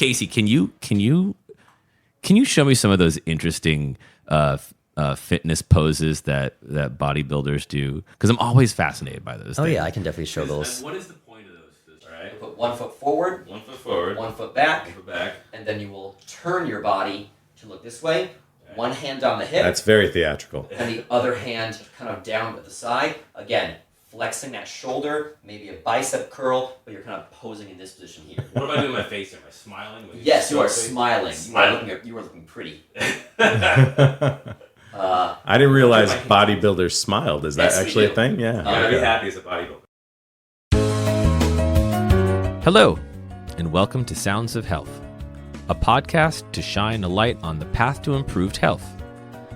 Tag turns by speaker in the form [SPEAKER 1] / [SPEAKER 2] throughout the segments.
[SPEAKER 1] Casey, can you show me some of those interesting fitness poses that bodybuilders do? Because I'm always fascinated by those.
[SPEAKER 2] Oh
[SPEAKER 1] things.
[SPEAKER 2] yeah, I can definitely show those.
[SPEAKER 1] What is the point of those? All right.
[SPEAKER 2] You put 1 foot forward,
[SPEAKER 1] 1 foot forward,
[SPEAKER 2] 1 foot back,
[SPEAKER 1] 1 foot back,
[SPEAKER 2] and then you will turn your body to look this way. One hand on the hip.
[SPEAKER 3] That's very theatrical.
[SPEAKER 2] And the other hand kind of down at the side. Again, flexing that shoulder, maybe a bicep curl, but you're kind of posing in this position here.
[SPEAKER 1] What am I doing with my face? Am I smiling?
[SPEAKER 2] Yes, you are smiling. You are looking pretty.
[SPEAKER 3] I didn't realize bodybuilders smiled. Is that
[SPEAKER 2] Yes, we
[SPEAKER 3] actually
[SPEAKER 2] do.
[SPEAKER 3] a thing? Yeah.
[SPEAKER 1] You gotta be happy as a bodybuilder. Hello, and welcome to Sounds of Health, a podcast to shine a light on the path to improved health.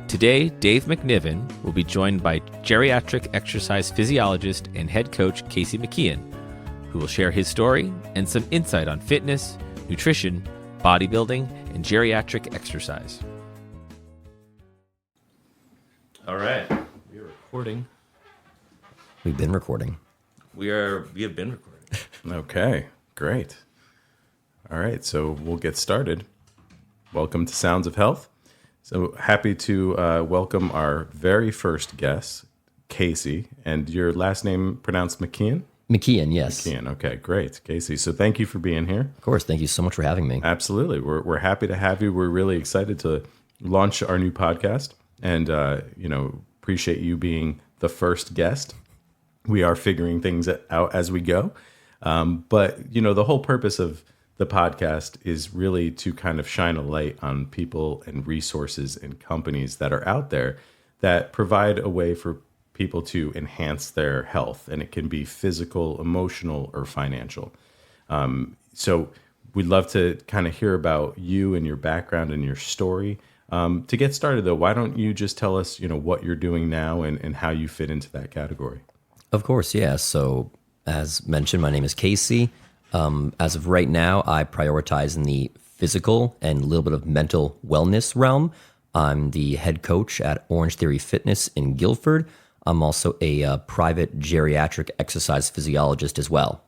[SPEAKER 1] Today, Dave MacNiven will be joined by geriatric exercise physiologist and head coach Casey McKeon, who will share his story and some insight on fitness, nutrition, bodybuilding, and geriatric exercise. All right, we are recording.
[SPEAKER 2] We've been recording.
[SPEAKER 1] We have been recording.
[SPEAKER 3] Okay, great. All right, so we'll get started. Welcome to Sounds of Health. So happy to welcome our very first guest, Casey. And your last name pronounced McKeon?
[SPEAKER 2] McKeon, yes.
[SPEAKER 3] McKeon, okay, great. Casey, so thank you for being here.
[SPEAKER 2] Of course, thank you so much for having me.
[SPEAKER 3] Absolutely. We're happy to have you. We're really excited to launch our new podcast and, appreciate you being the first guest. We are figuring things out as we go. But the whole purpose of the podcast is really to kind of shine a light on people and resources and companies that are out there that provide a way for people to enhance their health. And it can be physical, emotional, or financial. So we'd love to kind of hear about you and your background and your story. To get started, though, why don't you just tell us, what you're doing now and how you fit into that category?
[SPEAKER 2] Of course, yeah. So as mentioned, my name is Casey. As of right now, I prioritize in the physical and a little bit of mental wellness realm. I'm the head coach at OrangeTheory Fitness in Guilford. I'm also a private geriatric exercise physiologist as well.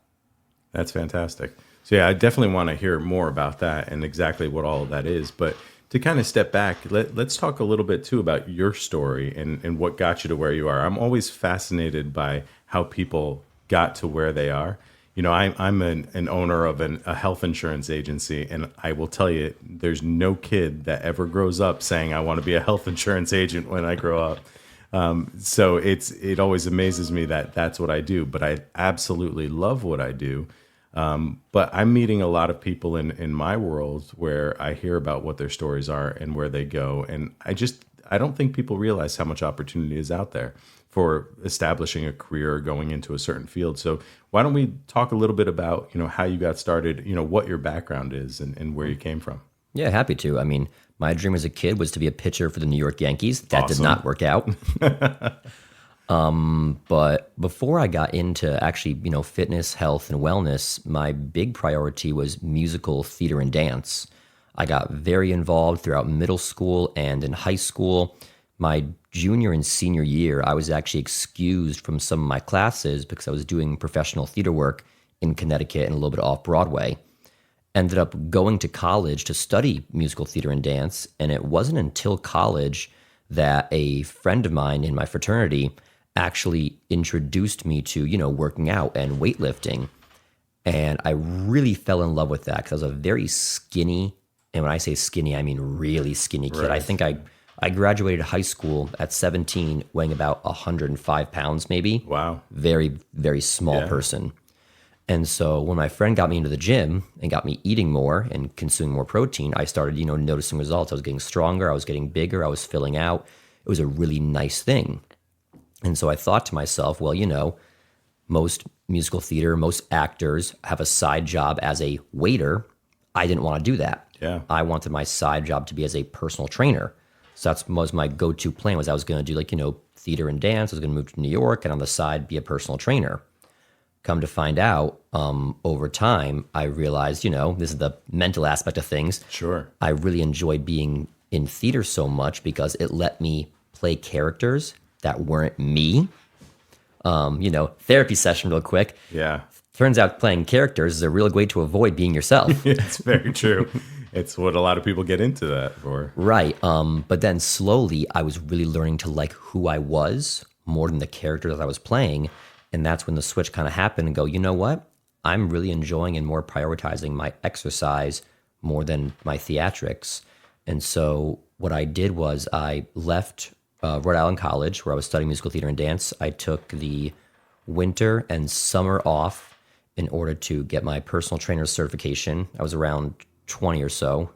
[SPEAKER 3] That's fantastic. So yeah, I definitely want to hear more about that and exactly what all of that is. But to kind of step back, let's talk a little bit too about your story and what got you to where you are. I'm always fascinated by how people got to where they are. I'm an owner of a health insurance agency, and I will tell you, there's no kid that ever grows up saying, I want to be a health insurance agent when I grow up. So it always amazes me that that's what I do, but I absolutely love what I do. But I'm meeting a lot of people in my world where I hear about what their stories are and where they go. And I don't think people realize how much opportunity is out there for establishing a career or going into a certain field. So why don't we talk a little bit about, how you got started, what your background is and where you came from?
[SPEAKER 2] Yeah, happy to. I mean, my dream as a kid was to be a pitcher for the New York Yankees. That
[SPEAKER 3] Awesome.
[SPEAKER 2] did not work out. But before I got into actually, fitness, health, and wellness, my big priority was musical theater and dance. I got very involved throughout middle school and in high school. My junior and senior year, I was actually excused from some of my classes because I was doing professional theater work in Connecticut and a little bit off Broadway. Ended up going to college to study musical theater and dance, and it wasn't until college that a friend of mine in my fraternity actually introduced me to, working out and weightlifting. And I really fell in love with that because I was a very skinny, and when I say skinny, I mean really skinny kid.
[SPEAKER 3] Right.
[SPEAKER 2] I think I graduated high school at 17, weighing about 105 pounds maybe.
[SPEAKER 3] Wow.
[SPEAKER 2] Very, very small person. And so when my friend got me into the gym and got me eating more and consuming more protein, I started, noticing results. I was getting stronger. I was getting bigger. I was filling out. It was a really nice thing. And so I thought to myself, well, most musical theater, most actors have a side job as a waiter. I didn't want to do that.
[SPEAKER 3] Yeah.
[SPEAKER 2] I wanted my side job to be as a personal trainer. So that was my go-to plan was I was going to do theater and dance. I was going to move to New York and on the side be a personal trainer. Come to find out, over time, I realized, this is the mental aspect of things.
[SPEAKER 3] Sure.
[SPEAKER 2] I really enjoyed being in theater so much because it let me play characters that weren't me. Therapy session real quick.
[SPEAKER 3] Yeah.
[SPEAKER 2] Turns out playing characters is a real way to avoid being yourself.
[SPEAKER 3] It's very true. It's what a lot of people get into that for.
[SPEAKER 2] Right. But then slowly I was really learning to like who I was more than the character that I was playing. And that's when the switch kind of happened and go, you know what? I'm really enjoying and more prioritizing my exercise more than my theatrics. And so what I did was I left Rhode Island College, where I was studying musical theater and dance. I took the winter and summer off in order to get my personal trainer certification. I was around 20 or so.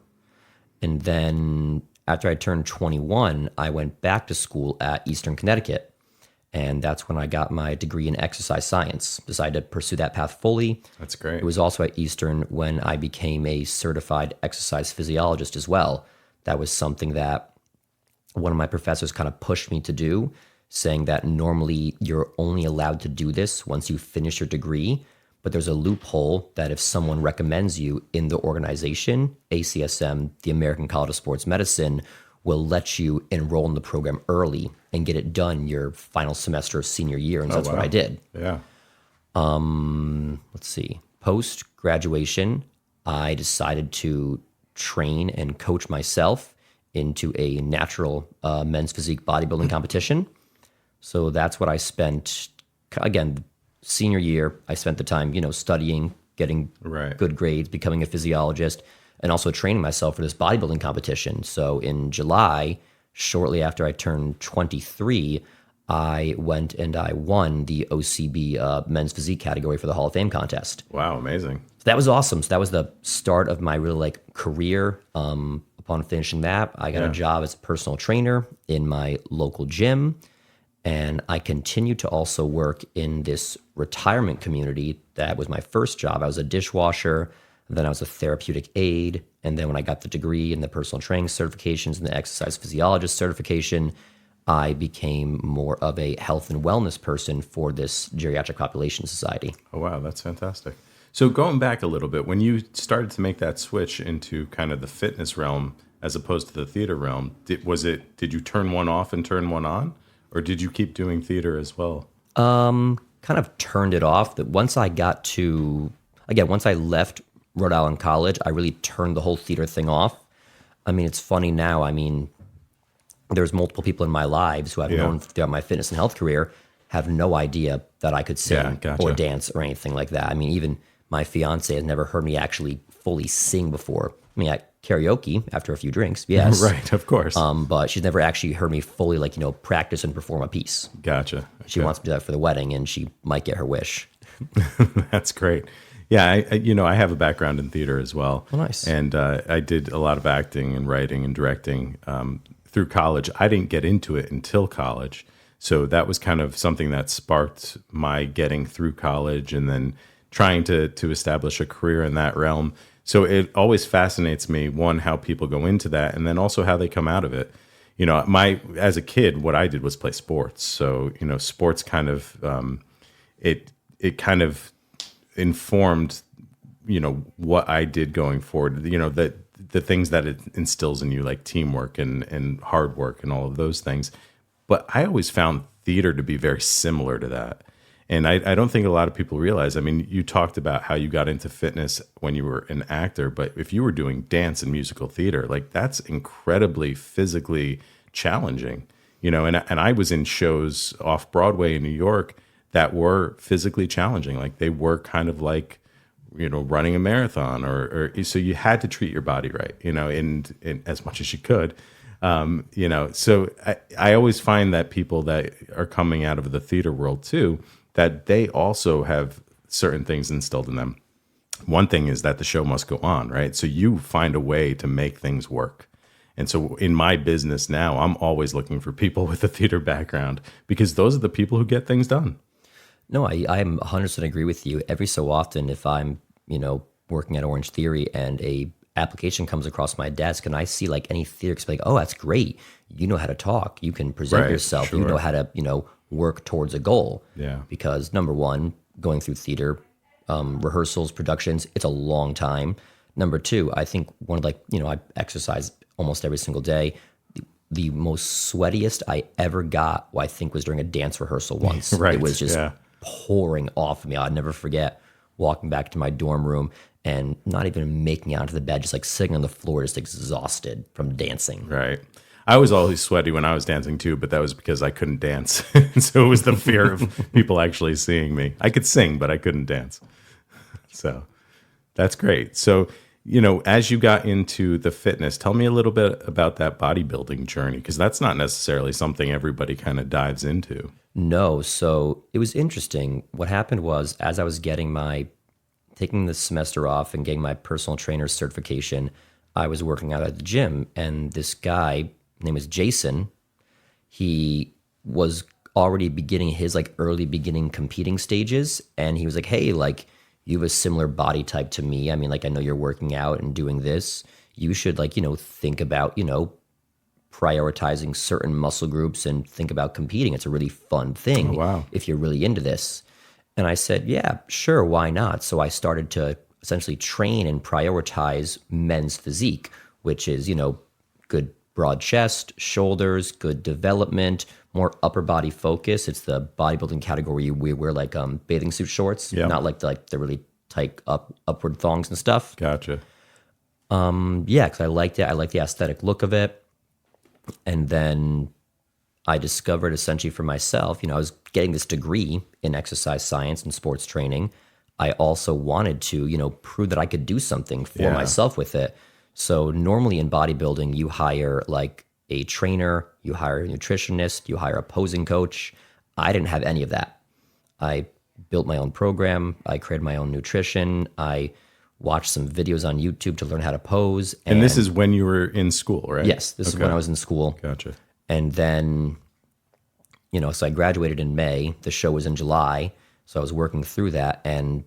[SPEAKER 2] And then after I turned 21, I went back to school at Eastern Connecticut. And that's when I got my degree in exercise science. Decided to pursue that path fully.
[SPEAKER 3] That's great.
[SPEAKER 2] It was also at Eastern when I became a certified exercise physiologist as well. That was something that one of my professors kind of pushed me to do, saying that normally you're only allowed to do this once you finish your degree. But there's a loophole that if someone recommends you in the organization, ACSM, the American College of Sports Medicine, will let you enroll in the program early and get it done your final semester of senior year. And that's what I did.
[SPEAKER 3] Yeah.
[SPEAKER 2] Let's see. Post-graduation, I decided to train and coach myself into a natural men's physique bodybuilding competition. So that's what I spent, again, senior year. I spent the time, studying, getting good grades, becoming a physiologist, and also training myself for this bodybuilding competition. So in July, shortly after I turned 23, I went and I won the OCB men's physique category for the Hall of Fame contest.
[SPEAKER 3] Wow, amazing.
[SPEAKER 2] So that was awesome. So that was the start of my really career. Upon finishing that, I got a job as a personal trainer in my local gym. And I continued to also work in this retirement community. That was my first job. I was a dishwasher. Then I was a therapeutic aide. And then when I got the degree and the personal training certifications and the exercise physiologist certification, I became more of a health and wellness person for this geriatric population society.
[SPEAKER 3] Oh, wow. That's fantastic. So going back a little bit, when you started to make that switch into kind of the fitness realm as opposed to the theater realm, did you turn one off and turn one on? Or did you keep doing theater as well?
[SPEAKER 2] Kind of turned it off. That once I left Rhode Island College, I really turned the whole theater thing off. I mean, it's funny now. I mean, there's multiple people in my lives who I've known throughout my fitness and health career have no idea that I could sing or dance or anything like that. I mean, even my fiance has never heard me actually fully sing before. I mean, at karaoke after a few drinks, yes.
[SPEAKER 3] Right, of course.
[SPEAKER 2] But she's never actually heard me fully, practice and perform a piece.
[SPEAKER 3] Gotcha.
[SPEAKER 2] She wants to do that for the wedding, and she might get her wish.
[SPEAKER 3] That's great. Yeah, I have a background in theater as well.
[SPEAKER 2] Oh, nice.
[SPEAKER 3] And I did a lot of acting and writing and directing through college. I didn't get into it until college. So that was kind of something that sparked my getting through college and then trying to establish a career in that realm. So it always fascinates me, one, how people go into that, and then also how they come out of it. As a kid, what I did was play sports. So, sports kind of, it kind of informed, what I did going forward, the things that it instills in you, like teamwork and hard work and all of those things. But I always found theater to be very similar to that. And I don't think a lot of people realize, I mean, you talked about how you got into fitness when you were an actor, but if you were doing dance and musical theater, that's incredibly physically challenging, and I was in shows off Broadway in New York that were physically challenging. They were kind of running a marathon or so you had to treat your body right, and as much as you could. So I always find that people that are coming out of the theater world too, that they also have certain things instilled in them. One thing is that the show must go on, right? So you find a way to make things work. And so in my business now, I'm always looking for people with a theater background because those are the people who get things done.
[SPEAKER 2] No, I'm 100% agree with you. Every so often, if I'm, working at OrangeTheory and a application comes across my desk and I see any theater, it's oh, that's great. You know how to talk. You can present yourself. Sure. You know how to, work towards a goal.
[SPEAKER 3] Yeah.
[SPEAKER 2] Because number one, going through theater, rehearsals, productions, it's a long time. Number two, I think one of I exercise almost every single day. The most sweatiest I ever got, I think, was during a dance rehearsal once.
[SPEAKER 3] Right.
[SPEAKER 2] It was just pouring off of me. I'd never forget walking back to my dorm room and not even making it onto the bed, just like sitting on the floor, just exhausted from dancing.
[SPEAKER 3] Right. I was always sweaty when I was dancing too, but that was because I couldn't dance. So it was the fear of people actually seeing me. I could sing, but I couldn't dance. So that's great. So, as you got into the fitness, tell me a little bit about that bodybuilding journey, because that's not necessarily something everybody kind of dives into.
[SPEAKER 2] No. So it was interesting. What happened was, as I was taking the semester off and getting my personal trainer certification, I was working out at the gym, and this guy, name is Jason, he was already beginning his early beginning competing stages, and he was like, hey, you have a similar body type to me. I mean, I know you're working out and doing this. You should think about, prioritizing certain muscle groups and think about competing. It's a really fun thing.
[SPEAKER 3] Oh, wow.
[SPEAKER 2] If you're really into this. And I said, yeah, sure, why not? So I started to essentially train and prioritize men's physique, which is, good broad chest, shoulders, good development, more upper body focus. It's the bodybuilding category we wear bathing suit shorts, not the really tight upward thongs and stuff.
[SPEAKER 3] Gotcha.
[SPEAKER 2] Yeah, because I liked it. I liked the aesthetic look of it. And then I discovered essentially for myself, I was getting this degree in exercise science and sports training. I also wanted to, prove that I could do something for myself with it. So normally in bodybuilding, you hire a trainer, you hire a nutritionist, you hire a posing coach. I didn't have any of that. I built my own program. I created my own nutrition. I watched some videos on YouTube to learn how to pose.
[SPEAKER 3] And this is when you were in school, right?
[SPEAKER 2] Yes, this is when I was in school.
[SPEAKER 3] Gotcha.
[SPEAKER 2] And then, so I graduated in May. The show was in July. So I was working through that. And,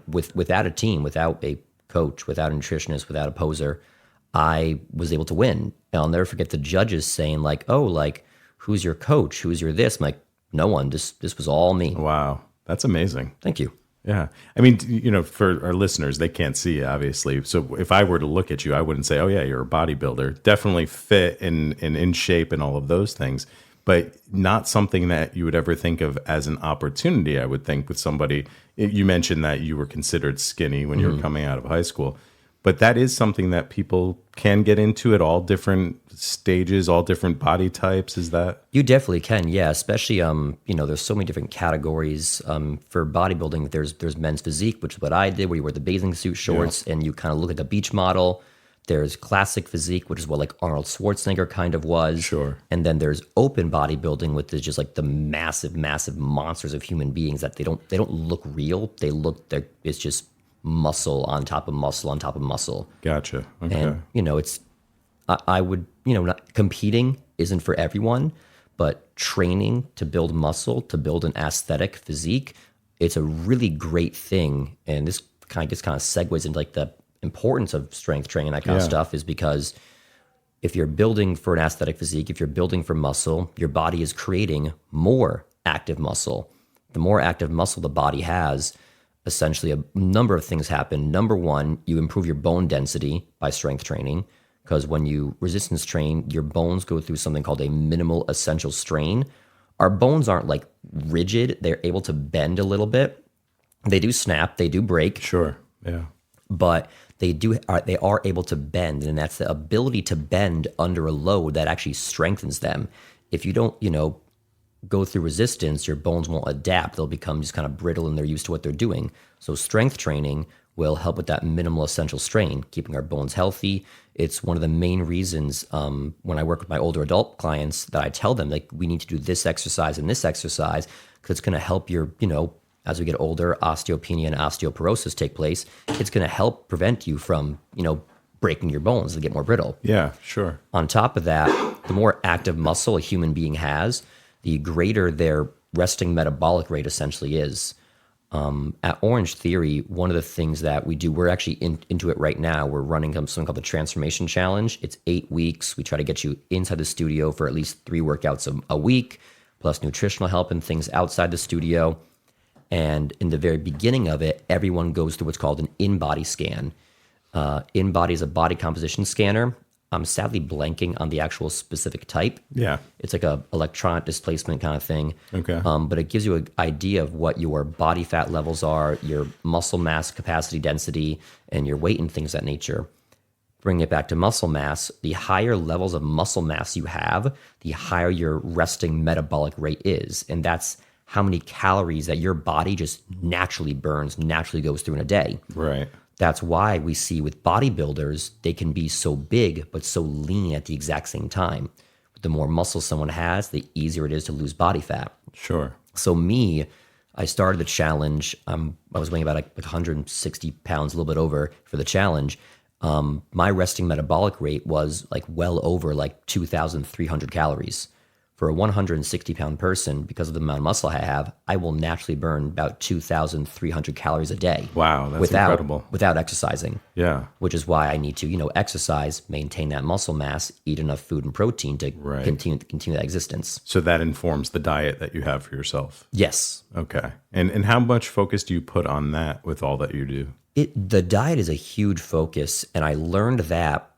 [SPEAKER 2] without a team, without a coach, without a nutritionist, without a poser, I was able to win. And I'll never forget the judges saying who's your coach? Who's your this? I'm like, no one. This was all me.
[SPEAKER 3] Wow. That's amazing.
[SPEAKER 2] Thank you.
[SPEAKER 3] Yeah. I mean, for our listeners, they can't see you, obviously. So if I were to look at you, I wouldn't say, oh, yeah, you're a bodybuilder. Definitely fit and in shape and all of those things, but not something that you would ever think of as an opportunity, I would think, with somebody. You mentioned that you were considered skinny when you were coming out of high school. But that is something that people can get into at all different stages, all different body types. Is that?
[SPEAKER 2] You definitely can, yeah. Especially, there's so many different categories. For bodybuilding, there's men's physique, which is what I did, where you wear the bathing suit shorts and you kind of look at the beach model. There's classic physique, which is what Arnold Schwarzenegger kind of was.
[SPEAKER 3] Sure.
[SPEAKER 2] And then there's open bodybuilding, which is just the massive, massive monsters of human beings that they don't look real. It's just muscle on top of muscle on top of muscle.
[SPEAKER 3] Gotcha. Okay.
[SPEAKER 2] And, I would, not competing isn't for everyone, but training to build muscle, to build an aesthetic physique, it's a really great thing. And this kind of segues into the importance of strength training, that kind of stuff, is because if you're building for an aesthetic physique, if you're building for muscle, your body is creating more active muscle. The more active muscle the body has, essentially a number of things happen. Number one, you improve your bone density by strength training, because when you resistance train, your bones go through something called a minimal essential strain. Our bones aren't rigid. They're able to bend a little bit. They do snap, they do break.
[SPEAKER 3] Sure, yeah.
[SPEAKER 2] But they are able to bend, and that's the ability to bend under a load that actually strengthens them. If you don't, go through resistance, your bones won't adapt. They'll become just kind of brittle and they're used to what they're doing. So strength training will help with that minimal essential strain, keeping our bones healthy. It's one of the main reasons when I work with my older adult clients that I tell them we need to do this exercise and this exercise, because it's going to help your, as we get older, osteopenia and osteoporosis take place. It's going to help prevent you from, breaking your bones and get more brittle.
[SPEAKER 3] Yeah, sure.
[SPEAKER 2] On top of that, the more active muscle a human being has, the greater their resting metabolic rate essentially is. At OrangeTheory, one of the things that we do, we're actually into it right now. We're running something called the Transformation Challenge. It's 8 weeks. We try to get you inside the studio for at least 3 workouts a week, plus nutritional help and things outside the studio. And in the very beginning of it, everyone goes through what's called an in-body scan. In-body is a body composition scanner. I'm sadly blanking on the actual specific type.
[SPEAKER 3] Yeah.
[SPEAKER 2] It's like a electronic displacement kind of thing.
[SPEAKER 3] Okay.
[SPEAKER 2] But it gives you an idea of what your body fat levels are, your muscle mass capacity density, and your weight and things of that nature. Bring it back to muscle mass. The higher levels of muscle mass you have, the higher your resting metabolic rate is. And that's how many calories that your body just naturally burns, naturally goes through in a day.
[SPEAKER 3] Right.
[SPEAKER 2] That's why we see with bodybuilders, they can be so big, but so lean at the exact same time. The more muscle someone has, the easier it is to lose body fat.
[SPEAKER 3] Sure.
[SPEAKER 2] So me, I started the challenge. I was weighing about like 160 pounds, a little bit over for the challenge. My resting metabolic rate was like well over like 2,300 calories. For a 160-pound person, because of the amount of muscle I have, I will naturally burn about 2,300 calories a day.
[SPEAKER 3] Wow, that's incredible.
[SPEAKER 2] Without exercising.
[SPEAKER 3] Yeah.
[SPEAKER 2] Which is why I need to, exercise, maintain that muscle mass, eat enough food and protein to continue that existence.
[SPEAKER 3] So that informs the diet that you have for yourself.
[SPEAKER 2] Yes.
[SPEAKER 3] Okay. And how much focus do you put on that with all that you do?
[SPEAKER 2] The diet is a huge focus, and I learned that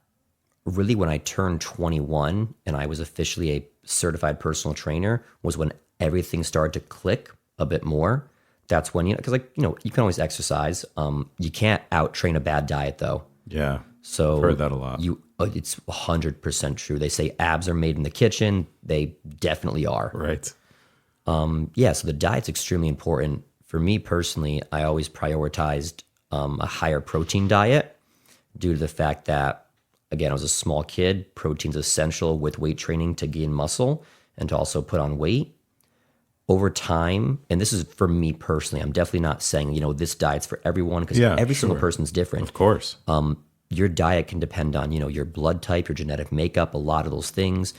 [SPEAKER 2] really when I turned 21 and I was officially a certified personal trainer was when everything started to click a bit more. That's when, because you can always exercise. You can't out train a bad diet though.
[SPEAKER 3] Yeah.
[SPEAKER 2] So
[SPEAKER 3] I've heard that a lot.
[SPEAKER 2] It's 100% true. They say abs are made in the kitchen. They definitely are.
[SPEAKER 3] Right.
[SPEAKER 2] Yeah. So the diet's extremely important. For me personally, I always prioritized a higher protein diet due to the fact that, again, I was a small kid. Protein's essential with weight training to gain muscle and to also put on weight. Over time, and this is for me personally, I'm definitely not saying, this diet's for everyone because every single person's different.
[SPEAKER 3] Of course.
[SPEAKER 2] Your diet can depend on, your blood type, your genetic makeup, a lot of those things.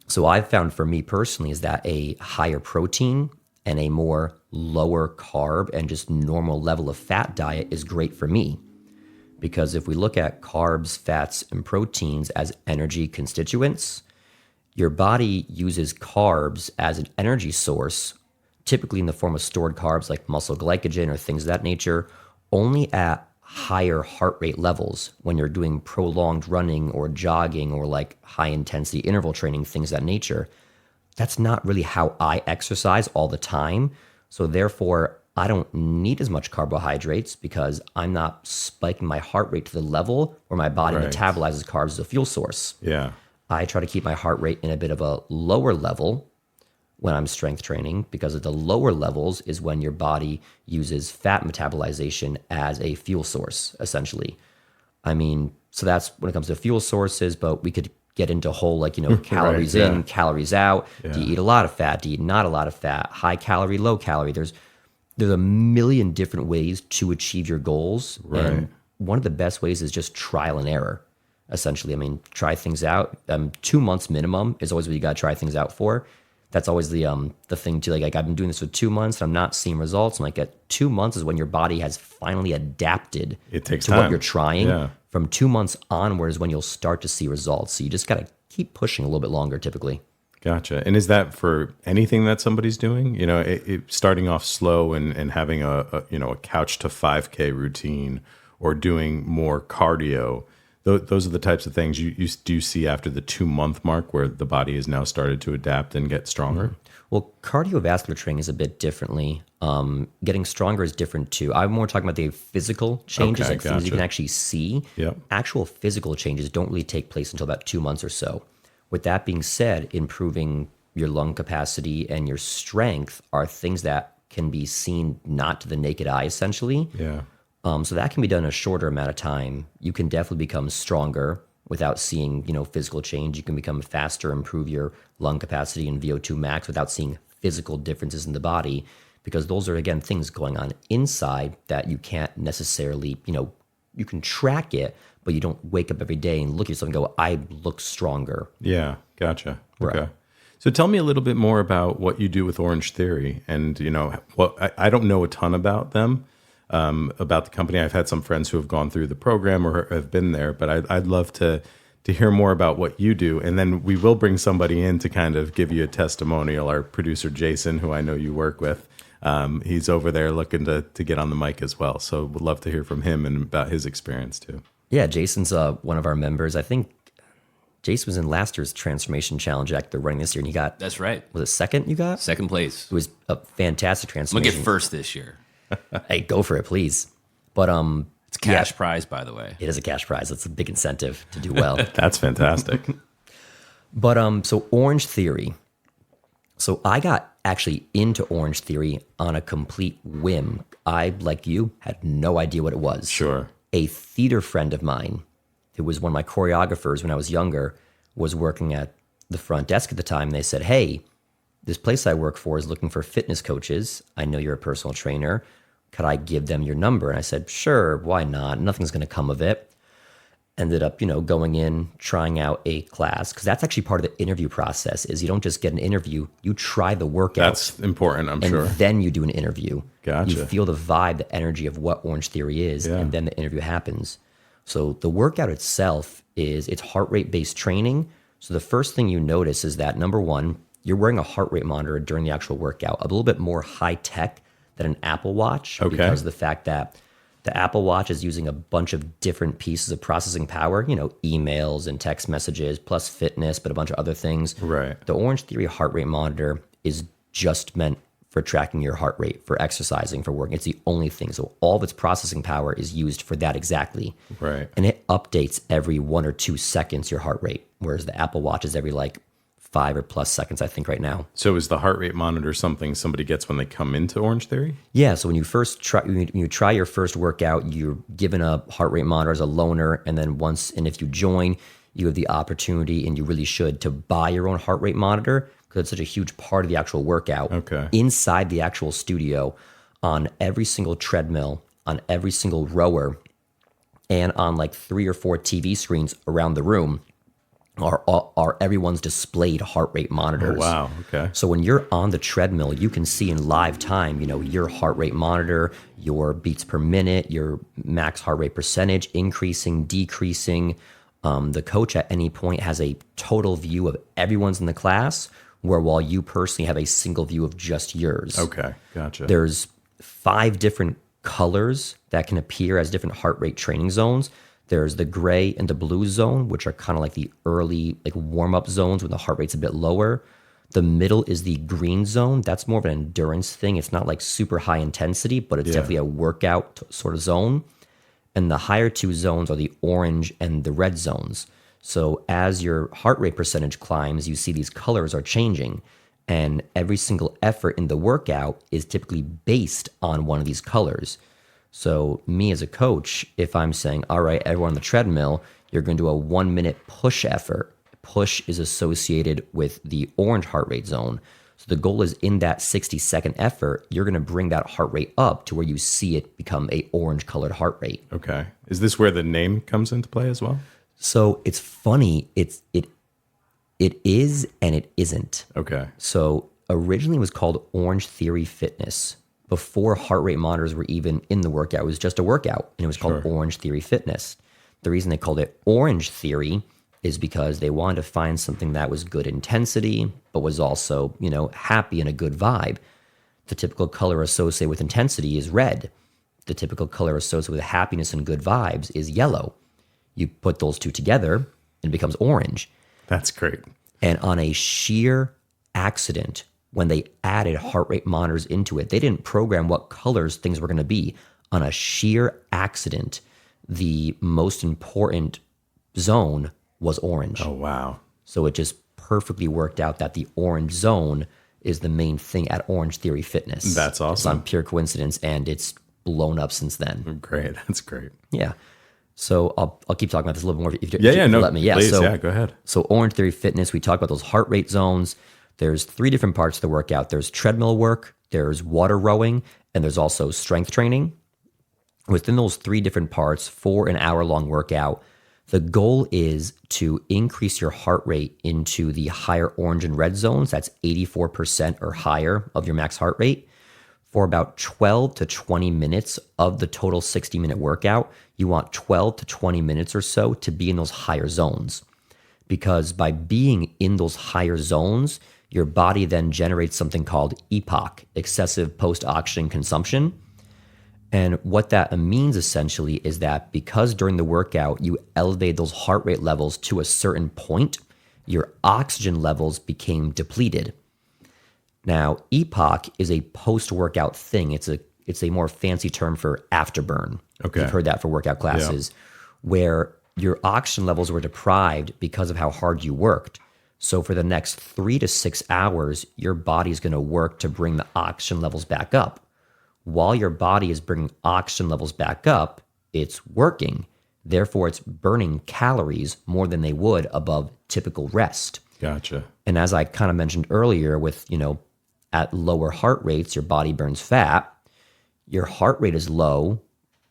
[SPEAKER 2] So I've found for me personally is that a higher protein and a more lower carb and just normal level of fat diet is great for me. Because if we look at carbs, fats, and proteins as energy constituents, your body uses carbs as an energy source, typically in the form of stored carbs like muscle glycogen or things of that nature, only at higher heart rate levels when you're doing prolonged running or jogging or like high intensity interval training, things of that nature. That's not really how I exercise all the time. So therefore, I don't need as much carbohydrates because I'm not spiking my heart rate to the level where my body metabolizes carbs as a fuel source.
[SPEAKER 3] Yeah.
[SPEAKER 2] I try to keep my heart rate in a bit of a lower level when I'm strength training because at the lower levels is when your body uses fat metabolization as a fuel source, essentially. So that's when it comes to fuel sources, but we could get into whole, calories in, calories out. Yeah. Do you eat a lot of fat? Do you eat not a lot of fat? High calorie, low calorie. There's a million different ways to achieve your goals.
[SPEAKER 3] Right.
[SPEAKER 2] And one of the best ways is just trial and error, essentially. Try things out. 2 months minimum is always what you got to try things out for. That's always the thing too. Like I've been doing this for 2 months and I'm not seeing results. I'm like at 2 months is when your body has finally adapted to what you're trying. Yeah. From 2 months onwards when you'll start to see results. So you just got to keep pushing a little bit longer typically.
[SPEAKER 3] Gotcha. And is that for anything that somebody's doing? Starting off slow and having a couch to 5K routine or doing more cardio. Those are the types of things you do see after the 2 month mark where the body has now started to adapt and get stronger. Mm-hmm.
[SPEAKER 2] Well, cardiovascular training is a bit differently. Getting stronger is different too. I'm more talking about the physical changes, things you can actually see.
[SPEAKER 3] Yep.
[SPEAKER 2] Actual physical changes don't really take place until about 2 months or so. With that being said, improving your lung capacity and your strength are things that can be seen not to the naked eye, essentially.
[SPEAKER 3] Yeah.
[SPEAKER 2] So that can be done in a shorter amount of time. You can definitely become stronger without seeing, physical change. You can become faster, improve your lung capacity and VO2 max without seeing physical differences in the body, because those are, again, things going on inside that you can't necessarily, you can track it, but you don't wake up every day and look at yourself and go, I look stronger.
[SPEAKER 3] Yeah, gotcha.
[SPEAKER 2] Right.
[SPEAKER 3] Okay. So tell me a little bit more about what you do with OrangeTheory. And, I don't know a ton about them, about the company. I've had some friends who have gone through the program or have been there, but I'd love to hear more about what you do. And then we will bring somebody in to kind of give you a testimonial. Our producer, Jason, who I know you work with, he's over there looking to get on the mic as well. So would love to hear from him and about his experience too.
[SPEAKER 2] Yeah, Jason's one of our members. I think Jason was in last year's Transformation Challenge Act. They're running this year, and he got,
[SPEAKER 1] That's right.
[SPEAKER 2] was it second you got?
[SPEAKER 1] Second place.
[SPEAKER 2] It was a fantastic
[SPEAKER 1] I'm going
[SPEAKER 2] transformation.
[SPEAKER 1] to get first this year.
[SPEAKER 2] Hey, go for it, please. But
[SPEAKER 1] It's a cash prize, by the way.
[SPEAKER 2] it is a cash prize. It's a big incentive to do well.
[SPEAKER 3] That's fantastic.
[SPEAKER 2] But so Orange Theory. So I got actually into Orange Theory on a complete whim. I, like you, had no idea what it was.
[SPEAKER 3] Sure.
[SPEAKER 2] A theater friend of mine, who was one of my choreographers when I was younger, was working at the front desk at the time. They said, hey, this place I work for is looking for fitness coaches. I know you're a personal trainer. Could I give them your number? And I said, sure, why not? Nothing's going to come of it. Ended up, going in, trying out a class, because that's actually part of the interview process. Is you don't just get an interview, you try the workout.
[SPEAKER 3] That's important, I'm
[SPEAKER 2] and
[SPEAKER 3] sure.
[SPEAKER 2] then you do an interview.
[SPEAKER 3] Gotcha.
[SPEAKER 2] You feel the vibe, the energy of what Orange Theory is, and then the interview happens. So the workout itself it's heart rate based training. So the first thing you notice is that, number one, you're wearing a heart rate monitor during the actual workout, a little bit more high tech than an Apple Watch, because of the fact that the Apple Watch is using a bunch of different pieces of processing power, emails and text messages, plus fitness, but a bunch of other things.
[SPEAKER 3] Right.
[SPEAKER 2] The Orange Theory heart rate monitor is just meant for tracking your heart rate, for exercising, for working. It's the only thing. So all of its processing power is used for that exactly.
[SPEAKER 3] Right.
[SPEAKER 2] And it updates every 1 or 2 seconds your heart rate, whereas the Apple Watch is every 5 or plus seconds, I think, right now.
[SPEAKER 3] So is the heart rate monitor something somebody gets when they come into Orange Theory?
[SPEAKER 2] Yeah, so when you first try your first workout, you're given a heart rate monitor as a loaner, and then if you join, you have the opportunity, and you really should, to buy your own heart rate monitor, because it's such a huge part of the actual workout.
[SPEAKER 3] Okay.
[SPEAKER 2] Inside the actual studio, on every single treadmill, on every single rower, and on 3 or 4 TV screens around the room, are everyone's displayed heart rate monitors.
[SPEAKER 3] Oh, wow. Okay.
[SPEAKER 2] So when you're on the treadmill, you can see in live time, your heart rate monitor, your beats per minute, your max heart rate percentage, increasing, decreasing. The coach at any point has a total view of everyone's in the class, while you personally have a single view of just yours.
[SPEAKER 3] Okay. Gotcha.
[SPEAKER 2] There's 5 different colors that can appear as different heart rate training zones. There's the gray and the blue zone, which are kind of like the early warm-up zones when the heart rate's a bit lower. The middle is the green zone. That's more of an endurance thing. It's not super high intensity, but it's definitely a workout sort of zone. And the higher 2 zones are the orange and the red zones. So as your heart rate percentage climbs, you see these colors are changing. And every single effort in the workout is typically based on one of these colors. So me as a coach, if I'm saying, all right, everyone on the treadmill, you're going to do a 1-minute push effort. Push is associated with the orange heart rate zone. So the goal is in that 60-second effort, you're going to bring that heart rate up to where you see it become a orange colored heart rate.
[SPEAKER 3] Okay. Is this where the name comes into play as well?
[SPEAKER 2] So it's funny. It is and it isn't.
[SPEAKER 3] Okay.
[SPEAKER 2] So originally it was called Orange Theory Fitness. Before heart rate monitors were even in the workout, it was just a workout, and it was called Orange Theory Fitness. The reason they called it Orange Theory is because they wanted to find something that was good intensity, but was also, happy and a good vibe. The typical color associated with intensity is red. The typical color associated with happiness and good vibes is yellow. You put those two together, and it becomes orange.
[SPEAKER 3] That's great.
[SPEAKER 2] And on a sheer accident, when they added heart rate monitors into it, they didn't program what colors things were going to be. On a sheer accident, the most important zone was orange.
[SPEAKER 3] Oh, wow.
[SPEAKER 2] So it just perfectly worked out that the orange zone is the main thing at Orange Theory Fitness.
[SPEAKER 3] That's awesome.
[SPEAKER 2] It's on pure coincidence, and it's blown up since then.
[SPEAKER 3] Great. That's great.
[SPEAKER 2] Yeah. So I'll keep talking about this a little more if you let me.
[SPEAKER 3] Please, go ahead.
[SPEAKER 2] So Orange Theory Fitness, we talk about those heart rate zones. There's 3 different parts of the workout. There's treadmill work, there's water rowing, and there's also strength training. Within those 3 different parts, for an hour-long workout, the goal is to increase your heart rate into the higher orange and red zones. That's 84% or higher of your max heart rate. For about 12 to 20 minutes of the total 60-minute workout, you want 12 to 20 minutes or so to be in those higher zones. Because by being in those higher zones, your body then generates something called EPOC, excessive post-oxygen consumption. And what that means essentially is that because during the workout you elevate those heart rate levels to a certain point, your oxygen levels became depleted. Now, EPOC is a post-workout thing. It's a more fancy term for afterburn.
[SPEAKER 3] Okay.
[SPEAKER 2] You've heard that for workout classes, where your oxygen levels were deprived because of how hard you worked. So for the next 3 to 6 hours, your body is going to work to bring the oxygen levels back up. While your body is bringing oxygen levels back up, it's working. Therefore, it's burning calories more than they would above typical rest.
[SPEAKER 3] Gotcha.
[SPEAKER 2] And as I kind of mentioned earlier, with, at lower heart rates, your body burns fat. Your heart rate is low,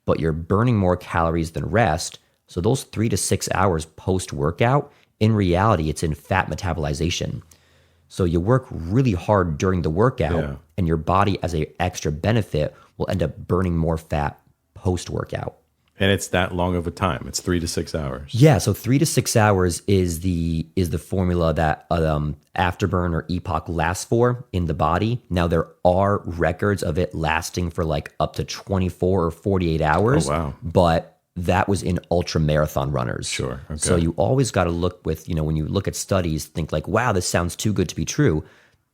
[SPEAKER 2] but you're burning more calories than rest. So those 3 to 6 hours post-workout, in reality, it's in fat metabolization. So you work really hard during the workout, and your body, as an extra benefit, will end up burning more fat post-workout.
[SPEAKER 3] And it's that long of a time. It's 3 to 6 hours.
[SPEAKER 2] Yeah, so 3 to 6 hours is the formula that afterburn or EPOC lasts for in the body. Now, there are records of it lasting for like up to 24 or 48 hours.
[SPEAKER 3] Oh, wow.
[SPEAKER 2] But that was in ultra marathon runners.
[SPEAKER 3] Sure. Okay.
[SPEAKER 2] So you always got to look with, when you look at studies, think like, wow, this sounds too good to be true.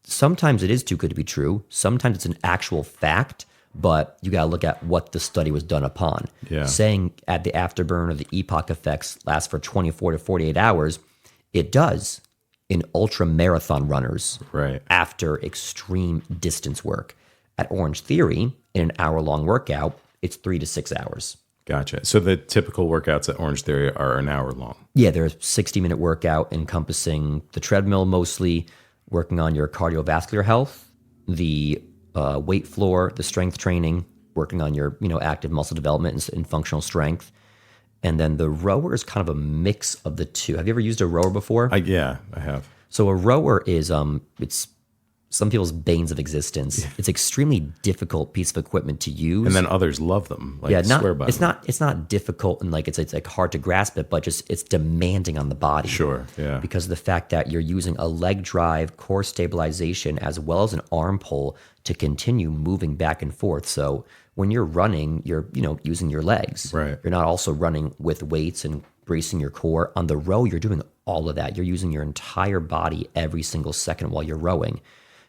[SPEAKER 2] Sometimes it is too good to be true. Sometimes it's an actual fact, but you got to look at what the study was done upon.
[SPEAKER 3] Yeah.
[SPEAKER 2] Saying at the afterburn or the EPOC effects last for 24 to 48 hours, it does in ultra marathon runners after extreme distance work. At OrangeTheory, in an hour-long workout, it's 3 to 6 hours.
[SPEAKER 3] Gotcha. So the typical workouts at OrangeTheory are an hour long.
[SPEAKER 2] Yeah, they're a 60-minute workout encompassing the treadmill mostly, working on your cardiovascular health, the weight floor, the strength training, working on your active muscle development and functional strength. And then the rower is kind of a mix of the two. Have you ever used a rower before?
[SPEAKER 3] Yeah, I have.
[SPEAKER 2] So a rower is it's some people's banes of existence. Yeah. It's extremely difficult piece of equipment to use,
[SPEAKER 3] and then others love them. Swear by them.
[SPEAKER 2] It's not difficult and like it's like hard to grasp it, but just it's demanding on the body.
[SPEAKER 3] Sure, yeah.
[SPEAKER 2] Because of the fact that you're using a leg drive, core stabilization, as well as an arm pull to continue moving back and forth. So when you're running, you're using your legs.
[SPEAKER 3] Right.
[SPEAKER 2] You're not also running with weights and bracing your core. On the row, you're doing all of that. You're using your entire body every single second while you're rowing.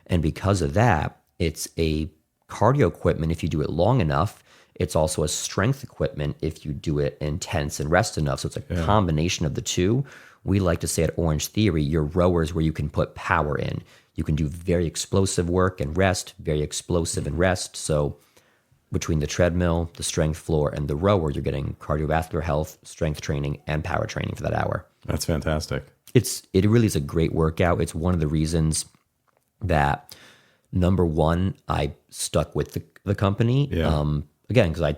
[SPEAKER 2] And because of that, it's a cardio equipment if you do it long enough. It's also a strength equipment if you do it intense and rest enough. So it's a combination of the two. We like to say at OrangeTheory, your rowers where you can put power in. You can do very explosive work and rest, very explosive and rest. So between the treadmill, the strength floor, and the rower, you're getting cardiovascular health, strength training, and power training for that hour.
[SPEAKER 3] That's fantastic.
[SPEAKER 2] It really is a great workout. It's one of the reasons that, number one, I stuck with the company.
[SPEAKER 3] Yeah.
[SPEAKER 2] Again, because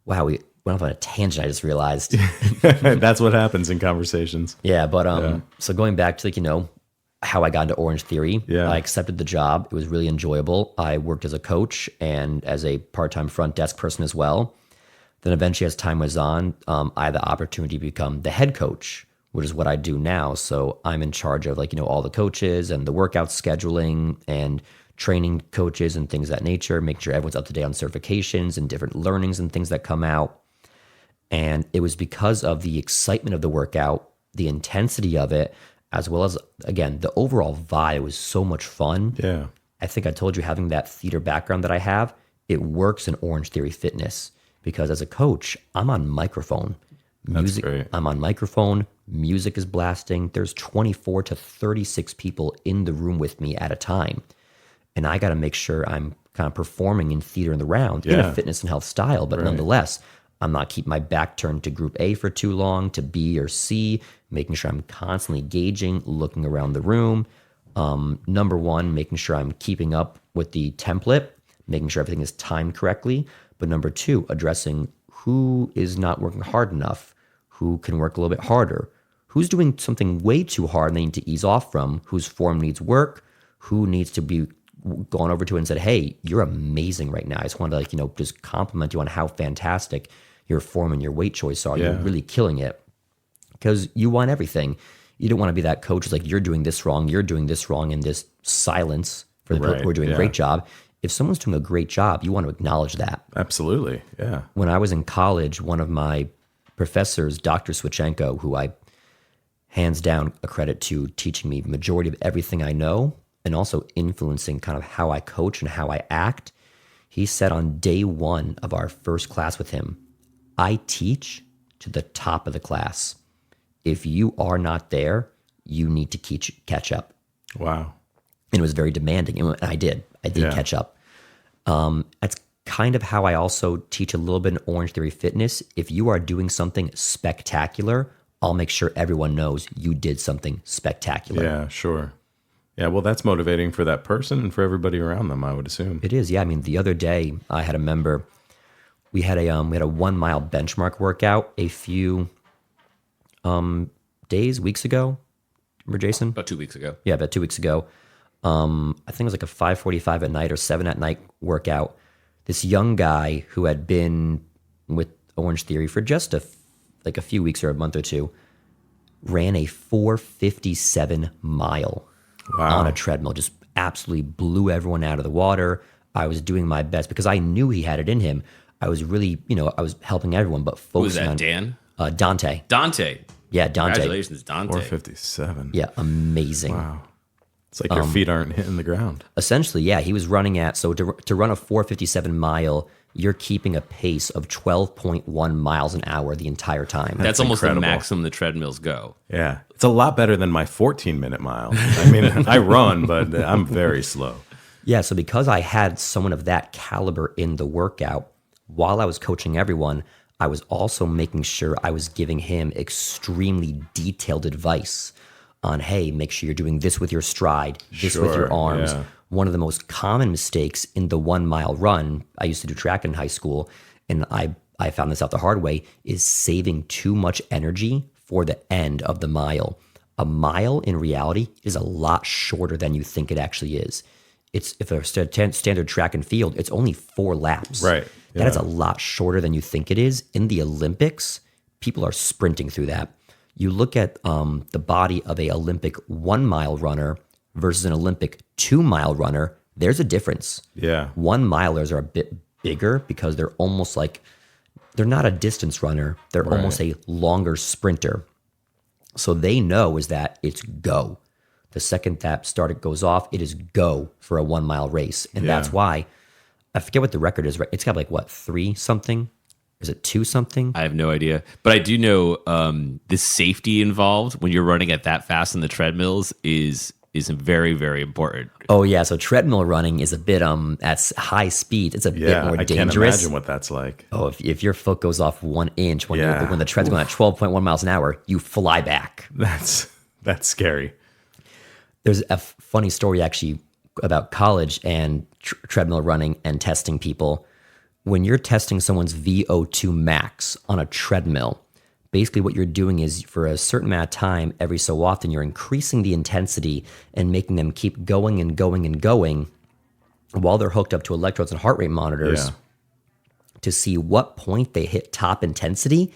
[SPEAKER 2] we went off on a tangent, I just realized.
[SPEAKER 3] That's what happens in conversations.
[SPEAKER 2] Yeah, but so going back to how I got into OrangeTheory, I accepted the job. It was really enjoyable. I worked as a coach and as a part-time front desk person as well. Then eventually, as time was on, I had the opportunity to become the head coach, which is what I do now. So I'm in charge of all the coaches and the workout scheduling and training coaches and things of that nature, making sure everyone's up to date on certifications and different learnings and things that come out. And it was because of the excitement of the workout, the intensity of it, as well as, again, the overall vibe was so much fun.
[SPEAKER 3] Yeah.
[SPEAKER 2] I think I told you, having that theater background that I have, it works in OrangeTheory Fitness because as a coach, I'm on microphone.
[SPEAKER 3] That's great.
[SPEAKER 2] I'm on microphone. Music is blasting. There's 24 to 36 people in the room with me at a time. And I got to make sure I'm kind of performing in theater in the round in a fitness and health style. But nonetheless, I'm not keeping my back turned to group A for too long, to B or C, making sure I'm constantly gauging, looking around the room. Number one, making sure I'm keeping up with the template, making sure everything is timed correctly. But number two, addressing who is not working hard enough, who can work a little bit harder, who's doing something way too hard and they need to ease off from, whose form needs work, who needs to be gone over to and said, hey, you're amazing right now. I just wanted to just compliment you on how fantastic your form and your weight choice are. You're really killing it. Because you want everything. You don't want to be that coach who's like, you're doing this wrong, and this silence for the people who are doing a great job. if someone's doing a great job, you want to acknowledge that.
[SPEAKER 3] Absolutely. Yeah.
[SPEAKER 2] When I was in college, one of my professors, Dr. Swichenko, who I hands down accredit to teaching me the majority of everything I know and also influencing kind of how I coach and how I act, he said on day one of our first class with him, I teach to the top of the class. If you are not there, you need to catch up.
[SPEAKER 3] Wow.
[SPEAKER 2] And it was very demanding. And I did catch up. That's kind of how I also teach a little bit in OrangeTheory Fitness. If you are doing something spectacular, I'll make sure everyone knows you did something spectacular.
[SPEAKER 3] Yeah, sure. Yeah, well, that's motivating for that person and for everybody around them, I would assume.
[SPEAKER 2] It is, yeah. I mean, the other day I had a member. We had a 1 mile benchmark workout a few weeks ago. Remember, Jason?
[SPEAKER 1] About 2 weeks ago.
[SPEAKER 2] Yeah, about 2 weeks ago. I think it was like a 5:45 at night or 7 at night workout. This young guy who had been with OrangeTheory for just a few weeks or a month or two ran a 4:57 mile on a treadmill. Just absolutely blew everyone out of the water. I was doing my best because I knew he had it in him. I was really, I was helping everyone, but focusing on...
[SPEAKER 1] Who was that, Dan?
[SPEAKER 2] Dante.
[SPEAKER 1] Dante.
[SPEAKER 2] Yeah, Dante.
[SPEAKER 1] Congratulations, Dante.
[SPEAKER 3] 457.
[SPEAKER 2] Yeah, amazing.
[SPEAKER 3] Wow. It's like your feet aren't hitting the ground.
[SPEAKER 2] Essentially, yeah, he was running at, so to run a 4:57 mile, you're keeping a pace of 12.1 miles an hour the entire time.
[SPEAKER 1] That's almost
[SPEAKER 3] incredible.
[SPEAKER 1] the maximum the treadmills go.
[SPEAKER 3] Yeah. It's a lot better than my 14-minute mile. I mean, I run, but I'm very slow.
[SPEAKER 2] Yeah, so because I had someone of that caliber in the workout, while I was coaching everyone, I was also making sure I was giving him extremely detailed advice on, hey, make sure you're doing this with your stride, this with your arms.
[SPEAKER 3] Yeah.
[SPEAKER 2] One of the most common mistakes in the 1 mile run, I used to do track in high school, and I found this out the hard way, is saving too much energy for the end of the mile. A mile in reality is a lot shorter than you think it actually is. If a standard track and field, it's only 4 laps.
[SPEAKER 3] Right. Yeah.
[SPEAKER 2] That is a lot shorter than you think it is. In the Olympics, people are sprinting through that. You look at the body of a Olympic 1 mile runner versus an Olympic 2 mile runner, there's a difference.
[SPEAKER 3] Yeah.
[SPEAKER 2] 1 milers are a bit bigger because they're almost like, they're not a distance runner. They're almost a longer sprinter. So they know is that it's go. The second that goes off, it is go for a 1 mile race. And that's why, I forget what the record is, right? It's got like what, 3 something? Is it 2 something?
[SPEAKER 1] I have no idea. But I do know the safety involved when you're running at that fast on the treadmills is very, very important.
[SPEAKER 2] Oh yeah, so treadmill running is a bit at high speed. It's a bit more dangerous.
[SPEAKER 3] I can't imagine what that's like.
[SPEAKER 2] Oh, if your foot goes off 1 inch when the tread's going at 12.1 miles an hour, you fly back.
[SPEAKER 3] That's scary.
[SPEAKER 2] There's a funny story actually about college and treadmill running and testing people. When you're testing someone's VO2 max on a treadmill, basically what you're doing is for a certain amount of time, every so often, you're increasing the intensity and making them keep going and going and going while they're hooked up to electrodes and heart rate monitors to see what point they hit top intensity.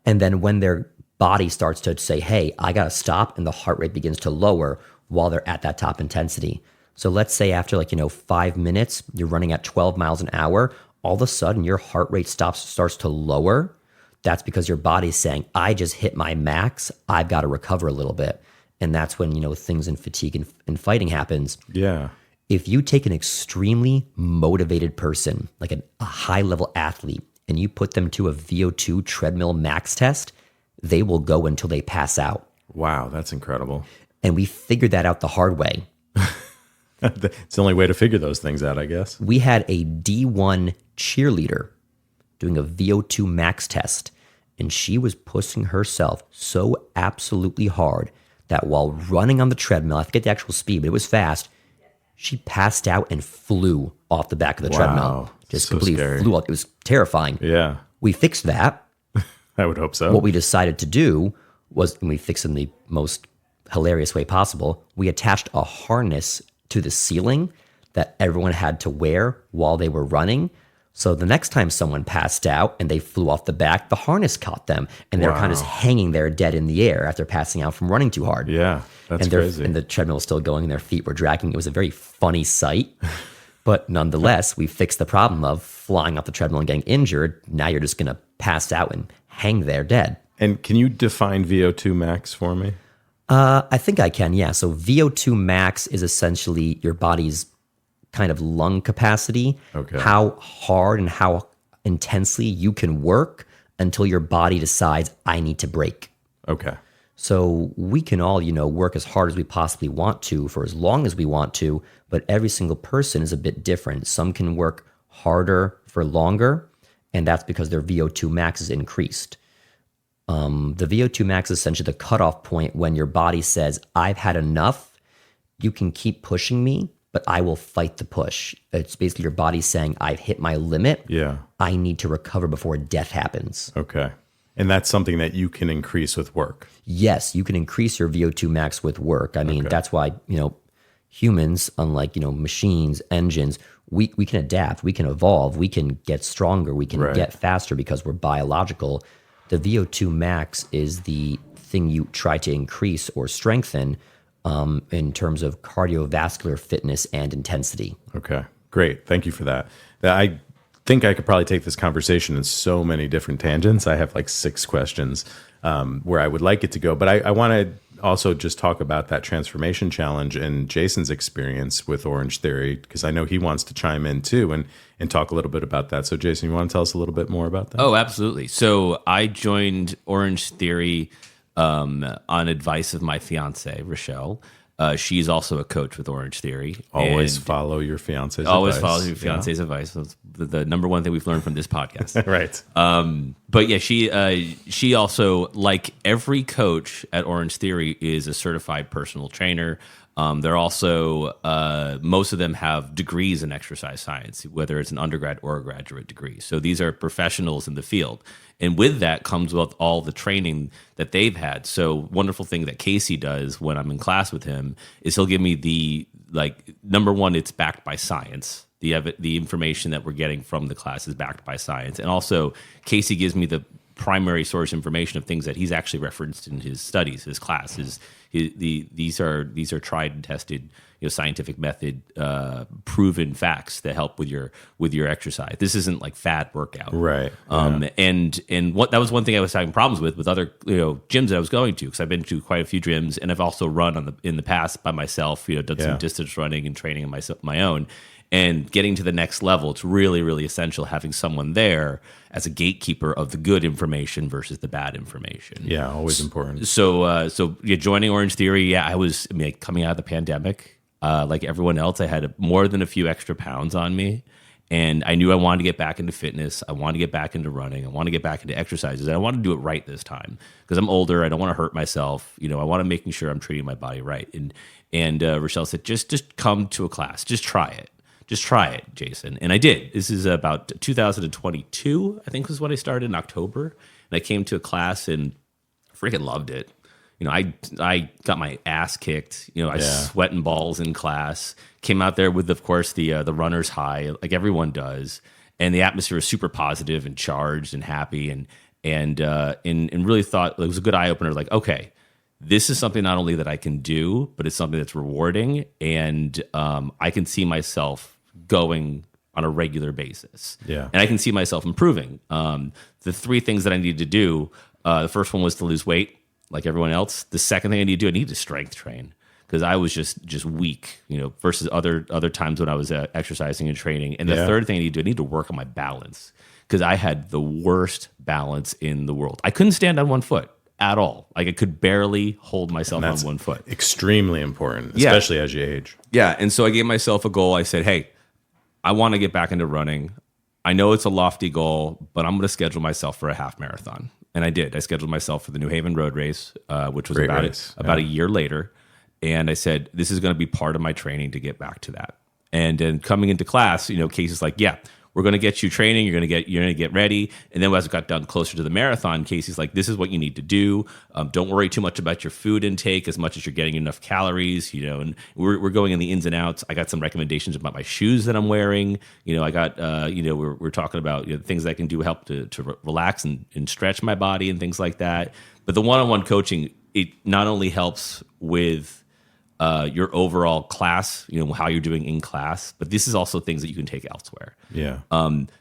[SPEAKER 2] And then when their body starts to say, hey, I got to stop, and the heart rate begins to lower while they're at that top intensity. So let's say after 5 minutes, you're running at 12 miles an hour, all of a sudden your heart rate starts to lower. That's because your body's saying, I just hit my max. I've got to recover a little bit. And that's when, things in fatigue and fighting happens.
[SPEAKER 3] Yeah.
[SPEAKER 2] If you take an extremely motivated person, like a high level athlete, and you put them to a VO2 treadmill max test, they will go until they pass out.
[SPEAKER 3] Wow, that's incredible.
[SPEAKER 2] And we figured that out the hard way.
[SPEAKER 3] It's the only way to figure those things out, I guess.
[SPEAKER 2] We had a D1 cheerleader doing a VO2 max test, and she was pushing herself so absolutely hard that while running on the treadmill, I forget the actual speed, but it was fast, she passed out and flew off the back of the treadmill. Just
[SPEAKER 3] so
[SPEAKER 2] completely
[SPEAKER 3] scary.
[SPEAKER 2] flew out. It was terrifying.
[SPEAKER 3] Yeah.
[SPEAKER 2] We fixed that.
[SPEAKER 3] I would hope so.
[SPEAKER 2] What we decided to do was, and we fixed it in the most hilarious way possible, we attached a harness to the ceiling that everyone had to wear while they were running. So the next time someone passed out and they flew off the back, the harness caught them, and they were kind of just hanging there dead in the air after passing out from running too hard.
[SPEAKER 3] Yeah, that's crazy.
[SPEAKER 2] And the treadmill was still going and their feet were dragging. It was a very funny sight. But nonetheless, we fixed the problem of flying off the treadmill and getting injured. Now you're just going to pass out and hang there dead.
[SPEAKER 3] And can you define VO2 max for me?
[SPEAKER 2] I think I can, yeah. So VO2 max is essentially your body's kind of lung capacity, how hard and how intensely you can work until your body decides, I need to break.
[SPEAKER 3] Okay.
[SPEAKER 2] So we can all, work as hard as we possibly want to for as long as we want to, but every single person is a bit different. Some can work harder for longer, and that's because their VO2 max is increased. The VO2 max is essentially the cutoff point when your body says, I've had enough. You can keep pushing me, but I will fight the push. It's basically your body saying, I've hit my limit.
[SPEAKER 3] Yeah.
[SPEAKER 2] I need to recover before death happens.
[SPEAKER 3] Okay. And that's something that you can increase with work.
[SPEAKER 2] Yes, you can increase your VO2 max with work. I mean, that's why, humans, unlike, machines, engines, we can adapt, we can evolve, we can get stronger, we can get faster because we're biological. The VO2 max is the thing you try to increase or strengthen in terms of cardiovascular fitness and intensity.
[SPEAKER 3] Okay, great. Thank you for that. I think I could probably take this conversation in so many different tangents. I have like 6 questions where I would like it to go, but I want to also just talk about that transformation challenge and Jason's experience with OrangeTheory, because I know he wants to chime in too and talk a little bit about that. So Jason, you want to tell us a little bit more about that?
[SPEAKER 1] Oh, absolutely. So I joined OrangeTheory on advice of my fiance, Rochelle. She's also a coach with OrangeTheory.
[SPEAKER 3] Always follow your fiance's advice.
[SPEAKER 1] Always follow your fiance's advice. That's the number one thing we've learned from this podcast.
[SPEAKER 3] Right.
[SPEAKER 1] But yeah, she also, like every coach at OrangeTheory, is a certified personal trainer. They're also, most of them have degrees in exercise science, whether it's an undergrad or a graduate degree. So these are professionals in the field. And with that comes with all the training that they've had. So wonderful thing that Casey does when I'm in class with him is he'll give me number one, it's backed by science. The information that we're getting from the class is backed by science. And also Casey gives me the primary source information of things that he's actually referenced in his studies, his classes. These are tried and tested, scientific method, proven facts that help with your exercise. This isn't like fad workout,
[SPEAKER 3] right?
[SPEAKER 1] And what that was one thing I was having problems with other gyms that I was going to, because I've been to quite a few gyms, and I've also run in the past by myself. Done some distance running and training my own. And getting to the next level, it's really, really essential having someone there as a gatekeeper of the good information versus the bad information.
[SPEAKER 3] Yeah, always important.
[SPEAKER 1] So joining OrangeTheory, I was coming out of the pandemic, like everyone else. I had more than a few extra pounds on me, and I knew I wanted to get back into fitness. I wanted to get back into running. I want to get back into exercises. And I want to do it right this time because I'm older. I don't want to hurt myself. I want to making sure I'm treating my body right. And Rochelle said, just come to a class. Just try it. Just try it, Jason. And I did. This is about 2022, I think was when I started in October. And I came to a class and freaking loved it. I got my ass kicked. I sweating balls in class. Came out there with, of course, the runner's high, like everyone does. And the atmosphere was super positive and charged and happy and really thought it was a good eye opener. Like, okay, this is something not only that I can do, but it's something that's rewarding, and I can see myself going on a regular basis.
[SPEAKER 3] Yeah.
[SPEAKER 1] And I can see myself improving. The 3 things that I needed to do, the first one was to lose weight, like everyone else. The second thing I needed to do, I needed to strength train because I was just weak, versus other times when I was exercising and training. And the third thing I need to work on my balance because I had the worst balance in the world. I couldn't stand on one foot at all. Like I could barely hold myself on one foot.
[SPEAKER 3] Extremely important, especially as you age.
[SPEAKER 1] Yeah. And so I gave myself a goal. I said, hey, I want to get back into running. I know it's a lofty goal, but I'm going to schedule myself for a half marathon. And I did. I scheduled myself for the New Haven Road Race, which was about a year later. And I said, this is going to be part of my training to get back to that. And then coming into class, Casey's like, yeah, we're going to get you training. You're going to get ready. And then as it got done closer to the marathon, Casey's like, this is what you need to do. Don't worry too much about your food intake as much as you're getting enough calories, and we're going in the ins and outs. I got some recommendations about my shoes that I'm wearing. I got, we're talking about things that I can do help to relax and stretch my body and things like that. But the one-on-one coaching, it not only helps with your overall class, how you're doing in class, but this is also things that you can take elsewhere.
[SPEAKER 3] Yeah.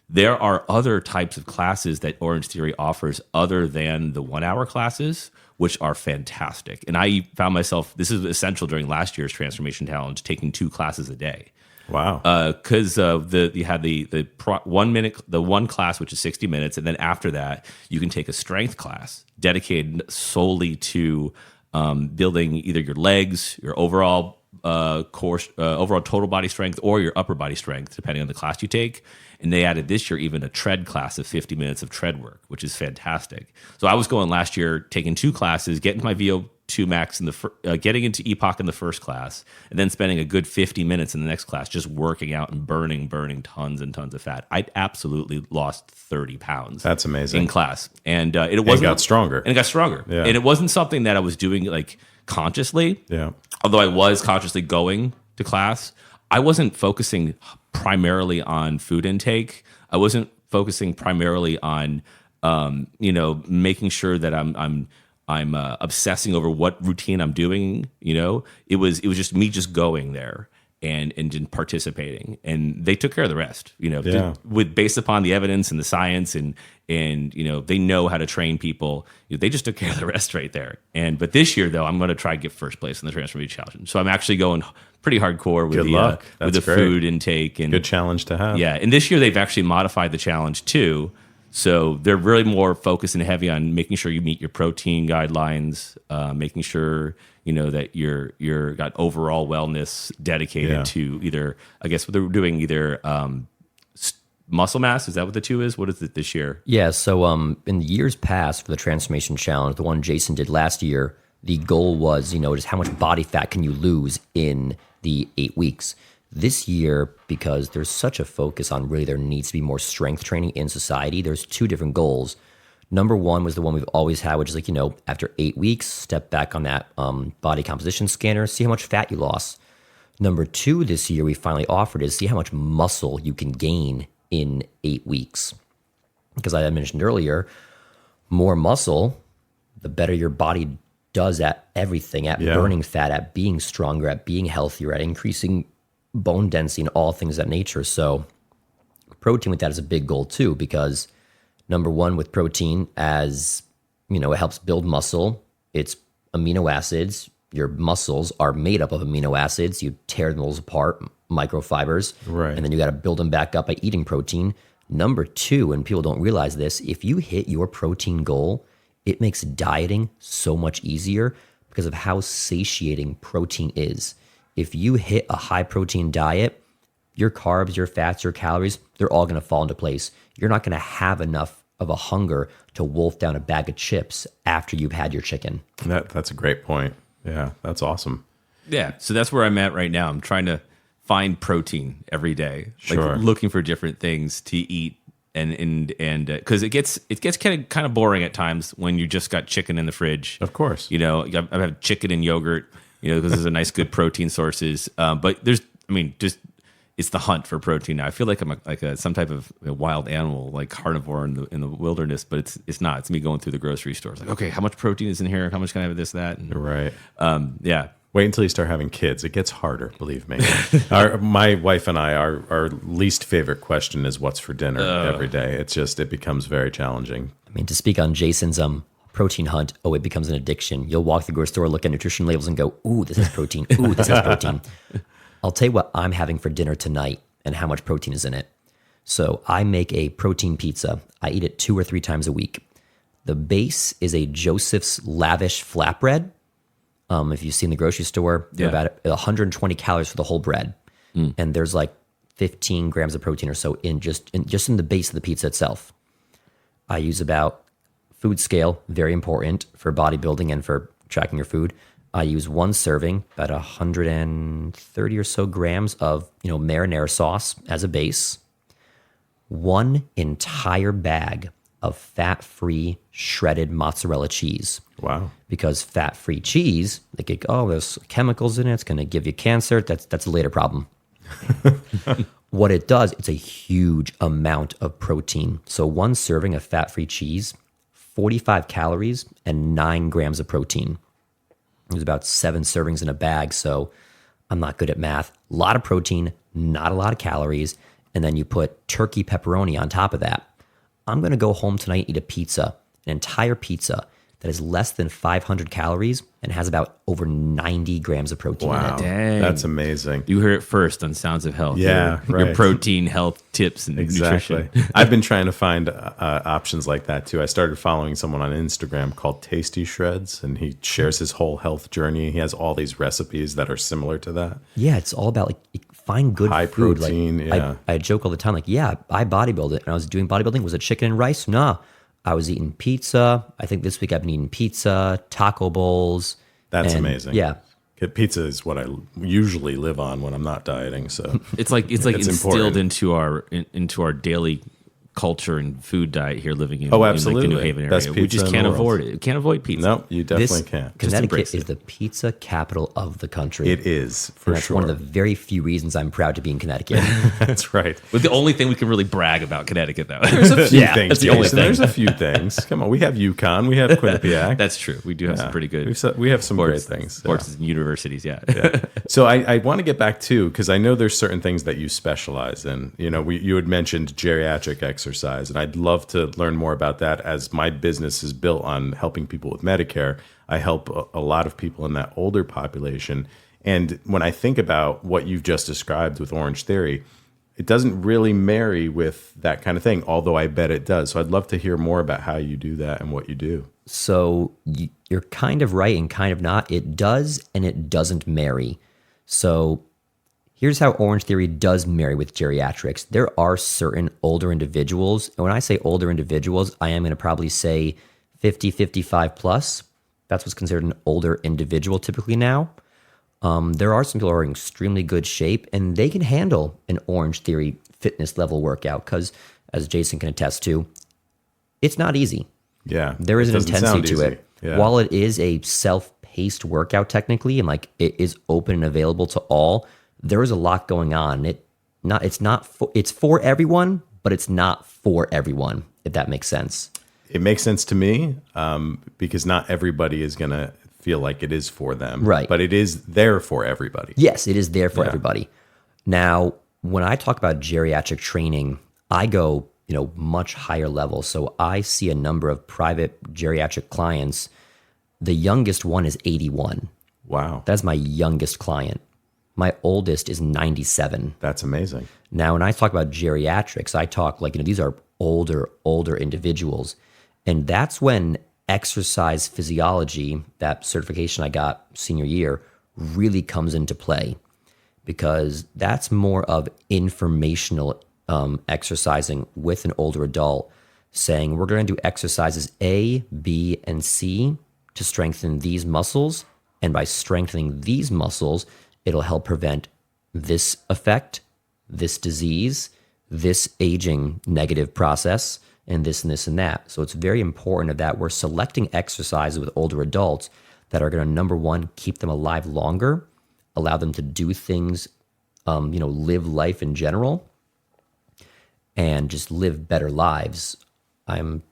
[SPEAKER 1] There are other types of classes that Orange Theory offers other than the 1 hour classes, which are fantastic. And I found myself, this is essential during last year's Transformation Challenge, taking 2 classes a day.
[SPEAKER 3] Wow.
[SPEAKER 1] Because you had the 1 minute, the one class, which is 60 minutes. And then after that, you can take a strength class dedicated solely to building either your legs, your overall overall total body strength, or your upper body strength, depending on the class you take. And they added this year even a tread class of 50 minutes of tread work, which is fantastic. So I was going last year, taking 2 classes, getting my VO2 max getting into EPOC in the first class, and then spending a good 50 minutes in the next class just working out and burning tons and tons of fat. I absolutely lost 30 pounds.
[SPEAKER 3] That's amazing.
[SPEAKER 1] In class. And it wasn't,
[SPEAKER 3] got stronger.
[SPEAKER 1] And it got stronger.
[SPEAKER 3] Yeah.
[SPEAKER 1] And it wasn't something that I was doing like consciously.
[SPEAKER 3] Yeah.
[SPEAKER 1] Although I was consciously going to class, I wasn't focusing primarily on food intake. I wasn't focusing primarily on, making sure that I'm obsessing over what routine I'm doing. It was just me just going there and participating, and they took care of the rest. Based upon the evidence and the science, and they know how to train people. They just took care of the rest right there. But this year though, I'm going to try to get first place in the Transformation Challenge. So I'm actually going pretty hardcore with the food intake, and
[SPEAKER 3] good challenge to have.
[SPEAKER 1] Yeah, and this year they've actually modified the challenge too. So they're really more focused and heavy on making sure you meet your protein guidelines, making sure that you're got overall wellness dedicated to either, I guess they're doing either muscle mass. Is that what the 2 is? What is it this year?
[SPEAKER 2] Yeah. So in the years past for the Transformation Challenge, the one Jason did last year, the goal was just how much body fat can you lose in the 8 weeks. This year, because there's such a focus on really there needs to be more strength training in society, there's 2 different goals. Number 1 was the one we've always had, which is after 8 weeks, step back on that body composition scanner, see how much fat you lost. Number 2 this year we finally offered is see how much muscle you can gain in 8 weeks. Because I had mentioned earlier, more muscle, the better your body does at everything, at burning fat, at being stronger, at being healthier, at increasing bone density and all things of that nature. So protein with that is a big goal too, because number 1 with protein, as it helps build muscle. It's amino acids. Your muscles are made up of amino acids. You tear those apart, microfibers,
[SPEAKER 3] right?
[SPEAKER 2] And then you got to build them back up by eating protein. Number 2, and people don't realize this, if you hit your protein goal, it makes dieting so much easier because of how satiating protein is. If you hit a high protein diet, your carbs, your fats, your calories, they're all going to fall into place. You're not going to have enough of a hunger to wolf down a bag of chips after you've had your chicken.
[SPEAKER 3] That's a great point. Yeah, that's awesome.
[SPEAKER 1] Yeah, so that's where I'm at right now. I'm trying to find protein every day,
[SPEAKER 3] Sure.
[SPEAKER 1] looking for different things to eat, and because it gets kind of boring at times when you just got chicken in the fridge.
[SPEAKER 3] Of course,
[SPEAKER 1] I've had chicken and yogurt, because there's a nice good protein sources. But it's the hunt for protein now. I feel like I'm some type of wild animal, like carnivore in the wilderness, but it's not. It's me going through the grocery stores, like, okay, how much protein is in here? How much can I have of this, that? And,
[SPEAKER 3] right.
[SPEAKER 1] Yeah.
[SPEAKER 3] Wait until you start having kids. It gets harder, believe me. My wife and I, our least favorite question is what's for dinner every day. It becomes very challenging.
[SPEAKER 2] To speak on Jason's protein hunt, it becomes an addiction. You'll walk the grocery store, look at nutrition labels and go, ooh, this has protein. Ooh, this has protein. I'll tell you what I'm having for dinner tonight and how much protein is in it. So I make a protein pizza. I eat it 2 or 3 times a week. The base is a Joseph's Lavish flatbread. If you've seen the grocery store, they're about 120 calories for the whole bread. And there's like 15 grams of protein or so in the base of the pizza itself. I use about food scale, very important for bodybuilding and for tracking your food. I use 1 serving, about 130 or so grams of marinara sauce as a base. 1 entire bag of fat-free shredded mozzarella cheese.
[SPEAKER 3] Wow.
[SPEAKER 2] Because fat-free cheese, they get, there's chemicals in it, it's going to give you cancer. That's a later problem. What it does, it's a huge amount of protein. So 1 serving of fat-free cheese, 45 calories and 9 grams of protein. There's about 7 servings in a bag, so I'm not good at math. A lot of protein, not a lot of calories, and then you put turkey pepperoni on top of that. I'm going to go home tonight and eat a pizza, an entire pizza that is less than 500 calories and has about over 90 grams of protein in
[SPEAKER 3] Wow,
[SPEAKER 2] it.
[SPEAKER 1] Dang.
[SPEAKER 3] that's amazing.
[SPEAKER 1] You heard it first on Sounds of Health.
[SPEAKER 3] Yeah,
[SPEAKER 1] your
[SPEAKER 3] right.
[SPEAKER 1] protein, health tips, and
[SPEAKER 3] Exactly.
[SPEAKER 1] nutrition.
[SPEAKER 3] I've been trying to find options like that too. I started following someone on Instagram called Tasty Shreds, and he shares his whole health journey. He has all these recipes that are similar to that.
[SPEAKER 2] Yeah, it's all about like find good
[SPEAKER 3] High
[SPEAKER 2] food.
[SPEAKER 3] protein,
[SPEAKER 2] Like,
[SPEAKER 3] yeah.
[SPEAKER 2] I joke all the time, like, yeah, I bodybuilded, and I was doing bodybuilding. Was it chicken and rice? Nah, I was eating pizza. I think this week I've been eating pizza, taco bowls.
[SPEAKER 3] That's
[SPEAKER 2] and,
[SPEAKER 3] amazing.
[SPEAKER 2] Yeah.
[SPEAKER 3] Pizza is what I usually live on when I'm not dieting. So
[SPEAKER 1] It's like
[SPEAKER 3] It's
[SPEAKER 1] instilled
[SPEAKER 3] important.
[SPEAKER 1] into our daily culture and food diet here, living in,
[SPEAKER 3] Oh,
[SPEAKER 1] in
[SPEAKER 3] absolutely.
[SPEAKER 1] like the New Haven
[SPEAKER 3] Best
[SPEAKER 1] area. We
[SPEAKER 3] pizza
[SPEAKER 1] just
[SPEAKER 3] in
[SPEAKER 1] can't
[SPEAKER 3] the world.
[SPEAKER 1] avoid it. Can't avoid pizza.
[SPEAKER 3] no, you definitely
[SPEAKER 2] This
[SPEAKER 3] can't.
[SPEAKER 2] Connecticut
[SPEAKER 1] embrace
[SPEAKER 2] is
[SPEAKER 1] it.
[SPEAKER 2] the pizza capital of the country.
[SPEAKER 3] It is for
[SPEAKER 2] And that's
[SPEAKER 3] sure.
[SPEAKER 2] one of the very few reasons I'm proud to be in Connecticut.
[SPEAKER 3] That's right.
[SPEAKER 1] But the only thing we can really brag about Connecticut, though.
[SPEAKER 3] There's a few
[SPEAKER 1] Yeah,
[SPEAKER 3] things.
[SPEAKER 1] that's the only
[SPEAKER 3] Jason.
[SPEAKER 1] thing.
[SPEAKER 3] There's a few things. Come on, we have UConn, we have Quinnipiac.
[SPEAKER 1] That's true. We do have some pretty good
[SPEAKER 3] We have some great
[SPEAKER 1] sports,
[SPEAKER 3] things.
[SPEAKER 1] sports and universities. Yeah.
[SPEAKER 3] So I want to get back to, because I know there's certain things that you specialize in. You know, you had mentioned geriatric exercise, and I'd love to learn more about that. As my business is built on helping people with Medicare, I help a lot of people in that older population. And when I think about what you've just described with Orange Theory, it doesn't really marry with that kind of thing, although I bet it does. So I'd love to hear more about how you do that and what you do.
[SPEAKER 2] So you're kind of right and kind of not. It does and it doesn't marry. So here's how Orange Theory does marry with geriatrics. There are certain older individuals. And when I say older individuals, I am going to probably say 50, 55 plus. That's what's considered an older individual typically now. There are some people who are in extremely good shape, and they can handle an Orange Theory fitness level workout because, as Jason can attest to, it's not easy.
[SPEAKER 3] Yeah.
[SPEAKER 2] There is
[SPEAKER 3] it
[SPEAKER 2] an
[SPEAKER 3] doesn't
[SPEAKER 2] intensity
[SPEAKER 3] sound
[SPEAKER 2] to
[SPEAKER 3] easy.
[SPEAKER 2] it.
[SPEAKER 3] Yeah.
[SPEAKER 2] While it is a self-paced workout technically, and like it is open and available to all, there is a lot going on. It's for everyone, but it's not for everyone, if that makes sense.
[SPEAKER 3] It makes sense to me because not everybody is going to feel like it is for them.
[SPEAKER 2] Right.
[SPEAKER 3] But it is there for everybody.
[SPEAKER 2] Yes, it is there for everybody. Now, when I talk about geriatric training, I go, much higher level. So I see a number of private geriatric clients. The youngest one is 81.
[SPEAKER 3] Wow.
[SPEAKER 2] That's my youngest client. My oldest is 97.
[SPEAKER 3] That's amazing.
[SPEAKER 2] Now, when I talk about geriatrics, I talk like, these are older individuals. And that's when exercise physiology, that certification I got senior year, really comes into play, because that's more of informational exercising with an older adult, saying we're going to do exercises A, B, and C to strengthen these muscles. And by strengthening these muscles, it'll help prevent this effect, this disease, this aging negative process, and this and this and that. So it's very important that we're selecting exercises with older adults that are going to, number one, keep them alive longer, allow them to do things, live life in general, and just live better lives. I'm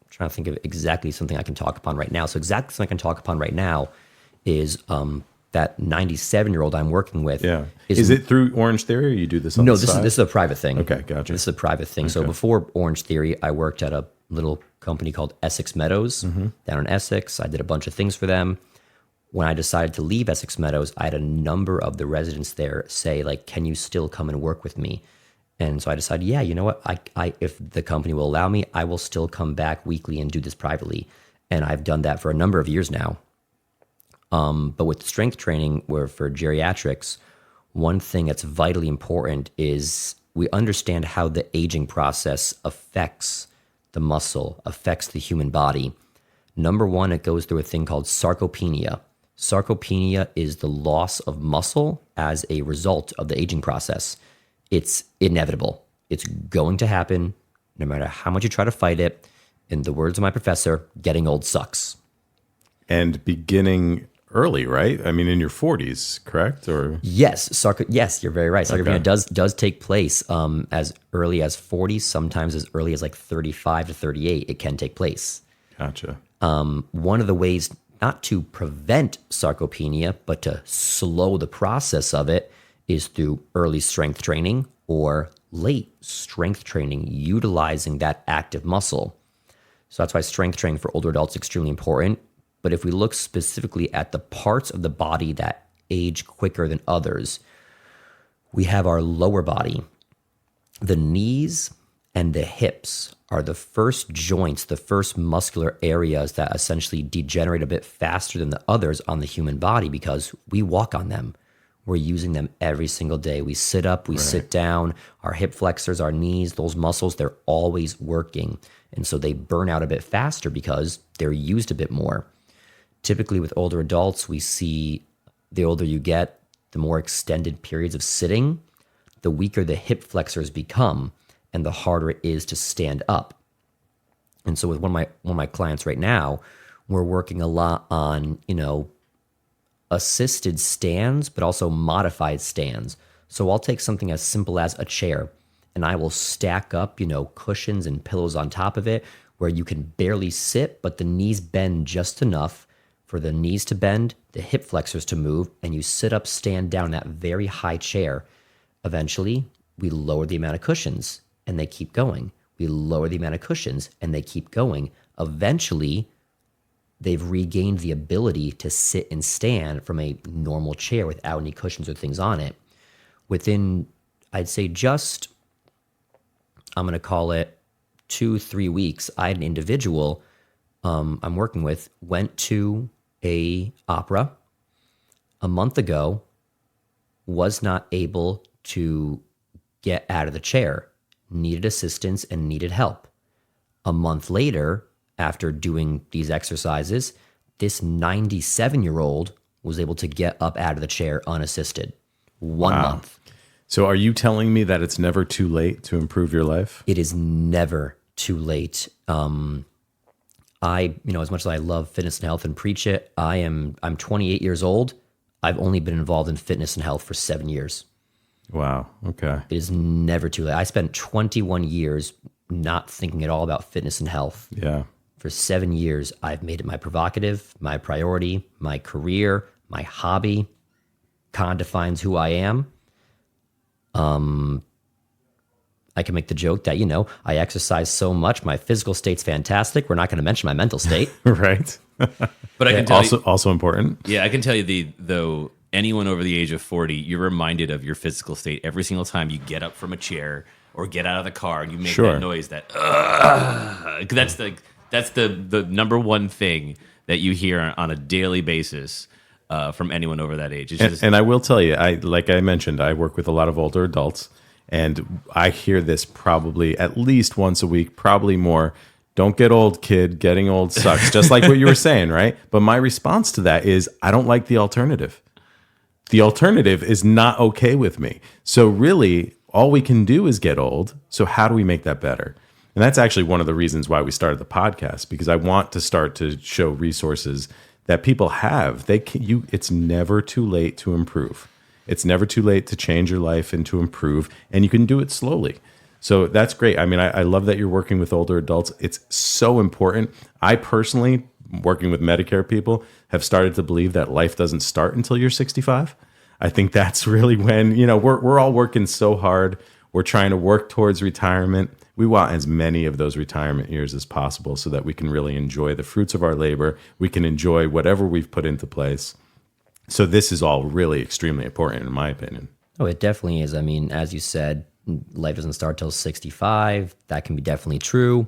[SPEAKER 2] trying to think of exactly something I can talk upon right now. So exactly something I can talk upon right now is that 97-year-old I'm working with.
[SPEAKER 3] Yeah. Is it through Orange Theory, or you do this on
[SPEAKER 2] No,
[SPEAKER 3] the
[SPEAKER 2] this
[SPEAKER 3] side?
[SPEAKER 2] is a private thing.
[SPEAKER 3] Okay, gotcha.
[SPEAKER 2] This is a private thing. So before Orange Theory, I worked at a little company called Essex Meadows down in Essex. I did a bunch of things for them. When I decided to leave Essex Meadows, I had a number of the residents there say, like, can you still come and work with me? And so I decided, yeah, you know what? I if the company will allow me, I will still come back weekly and do this privately. And I've done that for a number of years now. But with strength training, where for geriatrics, one thing that's vitally important is we understand how the aging process affects the muscle, affects the human body. Number one, it goes through a thing called sarcopenia. Sarcopenia is the loss of muscle as a result of the aging process. It's inevitable. It's going to happen no matter how much you try to fight it. In the words of my professor, getting old sucks.
[SPEAKER 3] And beginning early, right? I mean, in your 40s, correct? Or
[SPEAKER 2] Yes, yes, you're very right. Sarcopenia
[SPEAKER 3] Okay.
[SPEAKER 2] does take place as early as 40, sometimes as early as like 35 to 38. It can take place.
[SPEAKER 3] gotcha.
[SPEAKER 2] One of the ways not to prevent sarcopenia, but to slow the process of it is through early strength training or late strength training, utilizing that active muscle. So that's why strength training for older adults is extremely important. But if we look specifically at the parts of the body that age quicker than others, we have our lower body. The knees and the hips are the first joints, the first muscular areas that essentially degenerate a bit faster than the others on the human body because we walk on them. We're using them every single day. We sit up, we sit down, our hip flexors, our knees, those muscles, they're always working. And so they burn out a bit faster because they're used a bit more. Typically with older adults, we see the older you get, the more extended periods of sitting, the weaker the hip flexors become and the harder it is to stand up. And so with one of my clients right now, we're working a lot on, assisted stands, but also modified stands. So I'll take something as simple as a chair and I will stack up, cushions and pillows on top of it where you can barely sit, but the knees bend just enough for the knees to bend, the hip flexors to move, and you sit up, stand down in that very high chair. Eventually, we lower the amount of cushions and they keep going. We lower the amount of cushions and they keep going. Eventually, they've regained the ability to sit and stand from a normal chair without any cushions or things on it. Within, I'd say I'm going to call it 2-3 weeks, I had an individual I'm working with went to a opera a month ago, was not able to get out of the chair, needed assistance and needed help. A month later, after doing these exercises, this 97-year-old was able to get up out of the chair unassisted. 1 month.
[SPEAKER 3] So are you telling me that it's never too late to improve your life?
[SPEAKER 2] It is never too late. As much as I love fitness and health and preach it, I'm 28 years old. I've only been involved in fitness and health for 7 years.
[SPEAKER 3] Wow. Okay.
[SPEAKER 2] It is never too late. I spent 21 years not thinking at all about fitness and health.
[SPEAKER 3] Yeah.
[SPEAKER 2] For 7 years, I've made it my prerogative, my priority, my career, my hobby. Kind of defines who I am. I can make the joke that, I exercise so much, my physical state's fantastic. We're not going to mention my mental state.
[SPEAKER 3] Right.
[SPEAKER 1] But I can tell
[SPEAKER 3] also important.
[SPEAKER 1] Yeah, I can tell you though anyone over the age of 40, you're reminded of your physical state every single time you get up from a chair or get out of the car and you make that noise that that's the number one thing that you hear on a daily basis from anyone over that age.
[SPEAKER 3] And I will tell you, like I mentioned, I work with a lot of older adults, and I hear this probably at least once a week, probably more. Don't get old, kid. Getting old sucks. Just like what you were saying, right? But my response to that is I don't like the alternative. The alternative is not okay with me. So really, all we can do is get old. So how do we make that better? And that's actually one of the reasons why we started the podcast, because I want to start to show resources that people have. It's never too late to improve. It's never too late to change your life and to improve, and you can do it slowly. So that's great. I mean, I love that you're working with older adults. It's so important. I personally, working with Medicare people, have started to believe that life doesn't start until you're 65. I think that's really when, we're all working so hard. We're trying to work towards retirement. We want as many of those retirement years as possible so that we can really enjoy the fruits of our labor. We can enjoy whatever we've put into place. So this is all really extremely important, in my opinion.
[SPEAKER 2] Oh, it definitely is. I mean, as you said, life doesn't start till 65. That can be definitely true.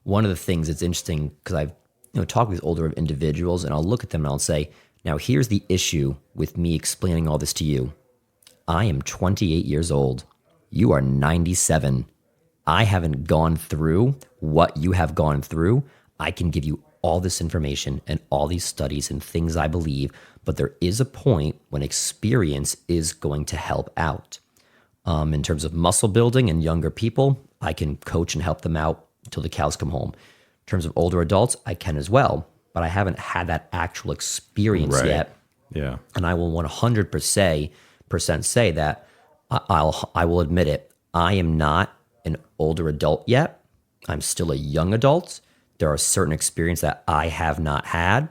[SPEAKER 2] One of the things that's interesting, because I've talked with older individuals, and I'll look at them and I'll say, now here's the issue with me explaining all this to you. I am 28 years old. You are 97. I haven't gone through what you have gone through. I can give you all this information and all these studies and things I believe, but there is a point when experience is going to help out. In terms of muscle building and younger people, I can coach and help them out until the cows come home. In terms of older adults, I can as well, but I haven't had that actual experience yet.
[SPEAKER 3] Yeah.
[SPEAKER 2] And I will 100% say that I will admit it. I am not an older adult yet. I'm still a young adult. There are certain experiences that I have not had.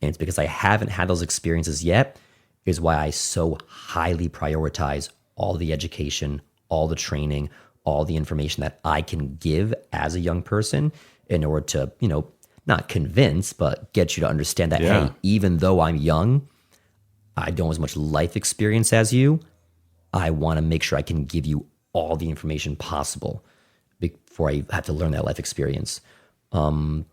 [SPEAKER 2] and it's because I haven't had those experiences yet, is why I so highly prioritize all the education, all the training, all the information that I can give as a young person in order to, not convince, but get you to understand that, hey, even though I'm young, I don't have as much life experience as you. I want to make sure I can give you all the information possible before I have to learn that life experience. But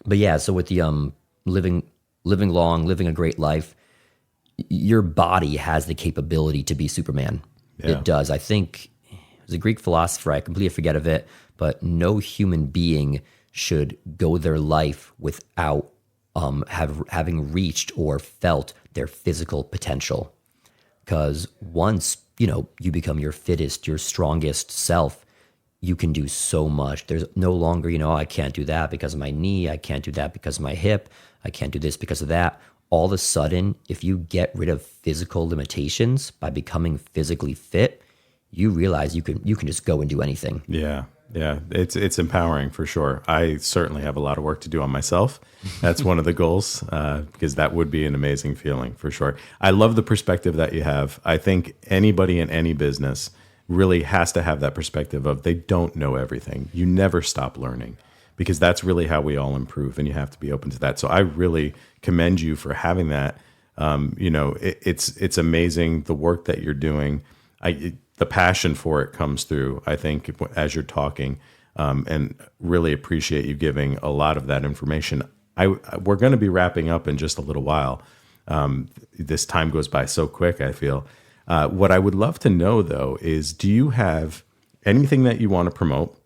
[SPEAKER 2] yeah, so with the living long, living a great life, your body has the capability to be Superman. Yeah. It does. I think it was a Greek philosopher, I completely forget of it, but no human being should go their life without having reached or felt their physical potential. Because once, you become your fittest, your strongest self, you can do so much. There's no longer, I can't do that because of my knee. I can't do that because of my hip. I can't do this because of that. All of a sudden, if you get rid of physical limitations by becoming physically fit, you realize you can just go and do anything.
[SPEAKER 3] Yeah. Yeah, it's empowering for sure. I certainly have a lot of work to do on myself. That's one of the goals, because that would be an amazing feeling for sure. I love the perspective that you have. I think anybody in any business really has to have that perspective of they don't know everything. You never stop learning, because that's really how we all improve, and you have to be open to that. So I really commend you for having that. It's amazing the work that you're doing. The passion for it comes through, I think, as you're talking, and really appreciate you giving a lot of that information. We're going to be wrapping up in just a little while. This time goes by so quick, I feel. What I would love to know, though, is do you have anything that you want to promote,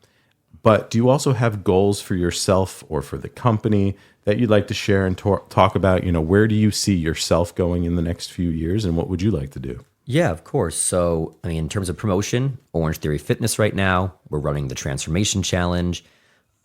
[SPEAKER 3] but do you also have goals for yourself or for the company that you'd like to share and talk about? Where do you see yourself going in the next few years, and what would you like to do?
[SPEAKER 2] Yeah, of course. So, in terms of promotion, OrangeTheory Fitness right now, we're running the Transformation Challenge.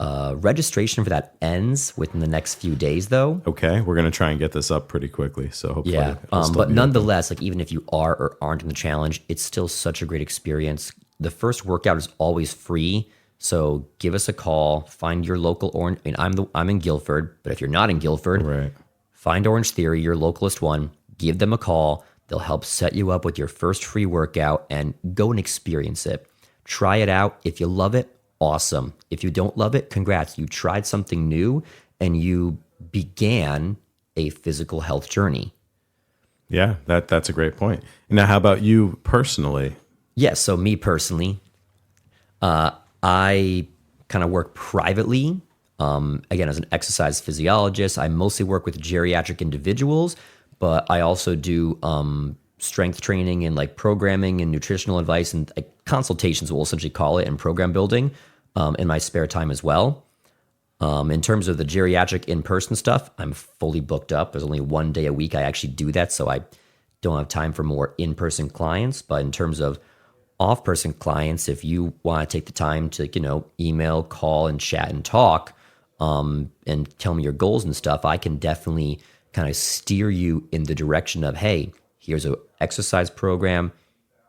[SPEAKER 2] Registration for that ends within the next few days, though.
[SPEAKER 3] Okay, we're going to try and get this up pretty quickly. So hopefully,
[SPEAKER 2] yeah. But nonetheless, even if you are or aren't in the challenge, it's still such a great experience. The first workout is always free, so give us a call. Find your local Orange. I'm in Guilford, but if you're not in Guilford,
[SPEAKER 3] right,
[SPEAKER 2] find OrangeTheory, your localist one. Give them a call. They'll help set you up with your first free workout and go and experience it. Try it out. If you love it, awesome. If you don't love it, congrats. You tried something new and you began a physical health journey.
[SPEAKER 3] Yeah, that's a great point. Now, how about you personally?
[SPEAKER 2] Yes, so me personally, I kind of work privately. Again, as an exercise physiologist, I mostly work with geriatric individuals, but I also do strength training and like programming and nutritional advice and consultations, we'll essentially call it, and program building in my spare time as well. In terms of the geriatric in-person stuff, I'm fully booked up. There's only one day a week I actually do that, so I don't have time for more in-person clients. But in terms of off-person clients, if you want to take the time to, email, call, and chat and talk, and tell me your goals and stuff, I can definitely kind of steer you in the direction of, hey, here's an exercise program.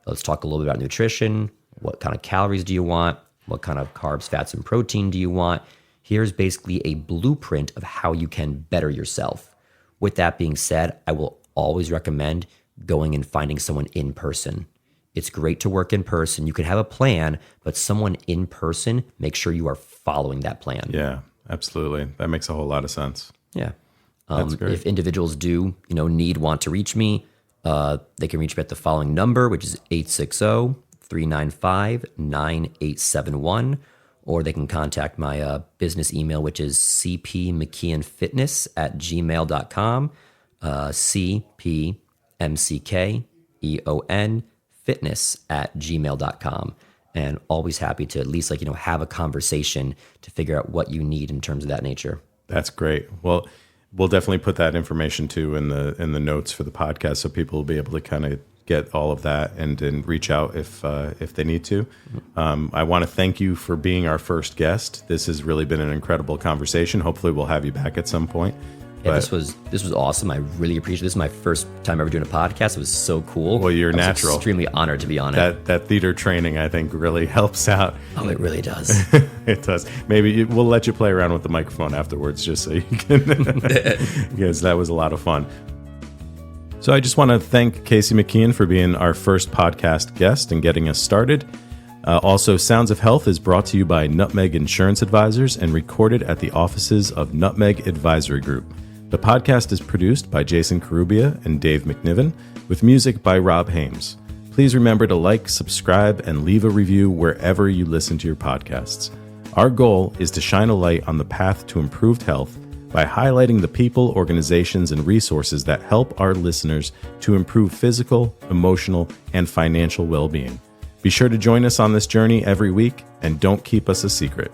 [SPEAKER 2] Let's talk a little bit about nutrition. What kind of calories do you want? What kind of carbs, fats, and protein do you want? Here's basically a blueprint of how you can better yourself. With that being said, I will always recommend going and finding someone in person. It's great to work in person. You can have a plan, but someone in person, make sure you are following that plan.
[SPEAKER 3] Yeah, absolutely. That makes a whole lot of sense.
[SPEAKER 2] Yeah.
[SPEAKER 3] That's great.
[SPEAKER 2] If individuals do, want to reach me, they can reach me at the following number, which is 860-395-9871, or they can contact my business email, which is cpmckeonfitness@gmail.com, cpmckeon fitness@gmail.com. And always happy to at least have a conversation to figure out what you need in terms of that nature.
[SPEAKER 3] That's great. Well, we'll definitely put that information too in the notes for the podcast, so people will be able to kind of get all of that and reach out if they need to. I want to thank you for being our first guest. This has really been an incredible conversation. Hopefully we'll have you back at some point.
[SPEAKER 2] Yeah, this was awesome. I really appreciate it. This is my first time ever doing a podcast. It was so cool.
[SPEAKER 3] Well, you're
[SPEAKER 2] I was
[SPEAKER 3] natural.
[SPEAKER 2] Extremely honored to be on it.
[SPEAKER 3] That theater training, I think, really helps out.
[SPEAKER 2] Oh, it really does.
[SPEAKER 3] It does. Maybe we'll let you play around with the microphone afterwards, just so you can, because that was a lot of fun. So I just want to thank Casey McKeon for being our first podcast guest and getting us started. Also, Sounds of Health is brought to you by Nutmeg Insurance Advisors and recorded at the offices of Nutmeg Advisory Group. The podcast is produced by Jason Carubia and Dave MacNiven, with music by Rob Hames. Please remember to like, subscribe, and leave a review wherever you listen to your podcasts. Our goal is to shine a light on the path to improved health by highlighting the people, organizations, and resources that help our listeners to improve physical, emotional, and financial well-being. Be sure to join us on this journey every week, and don't keep us a secret.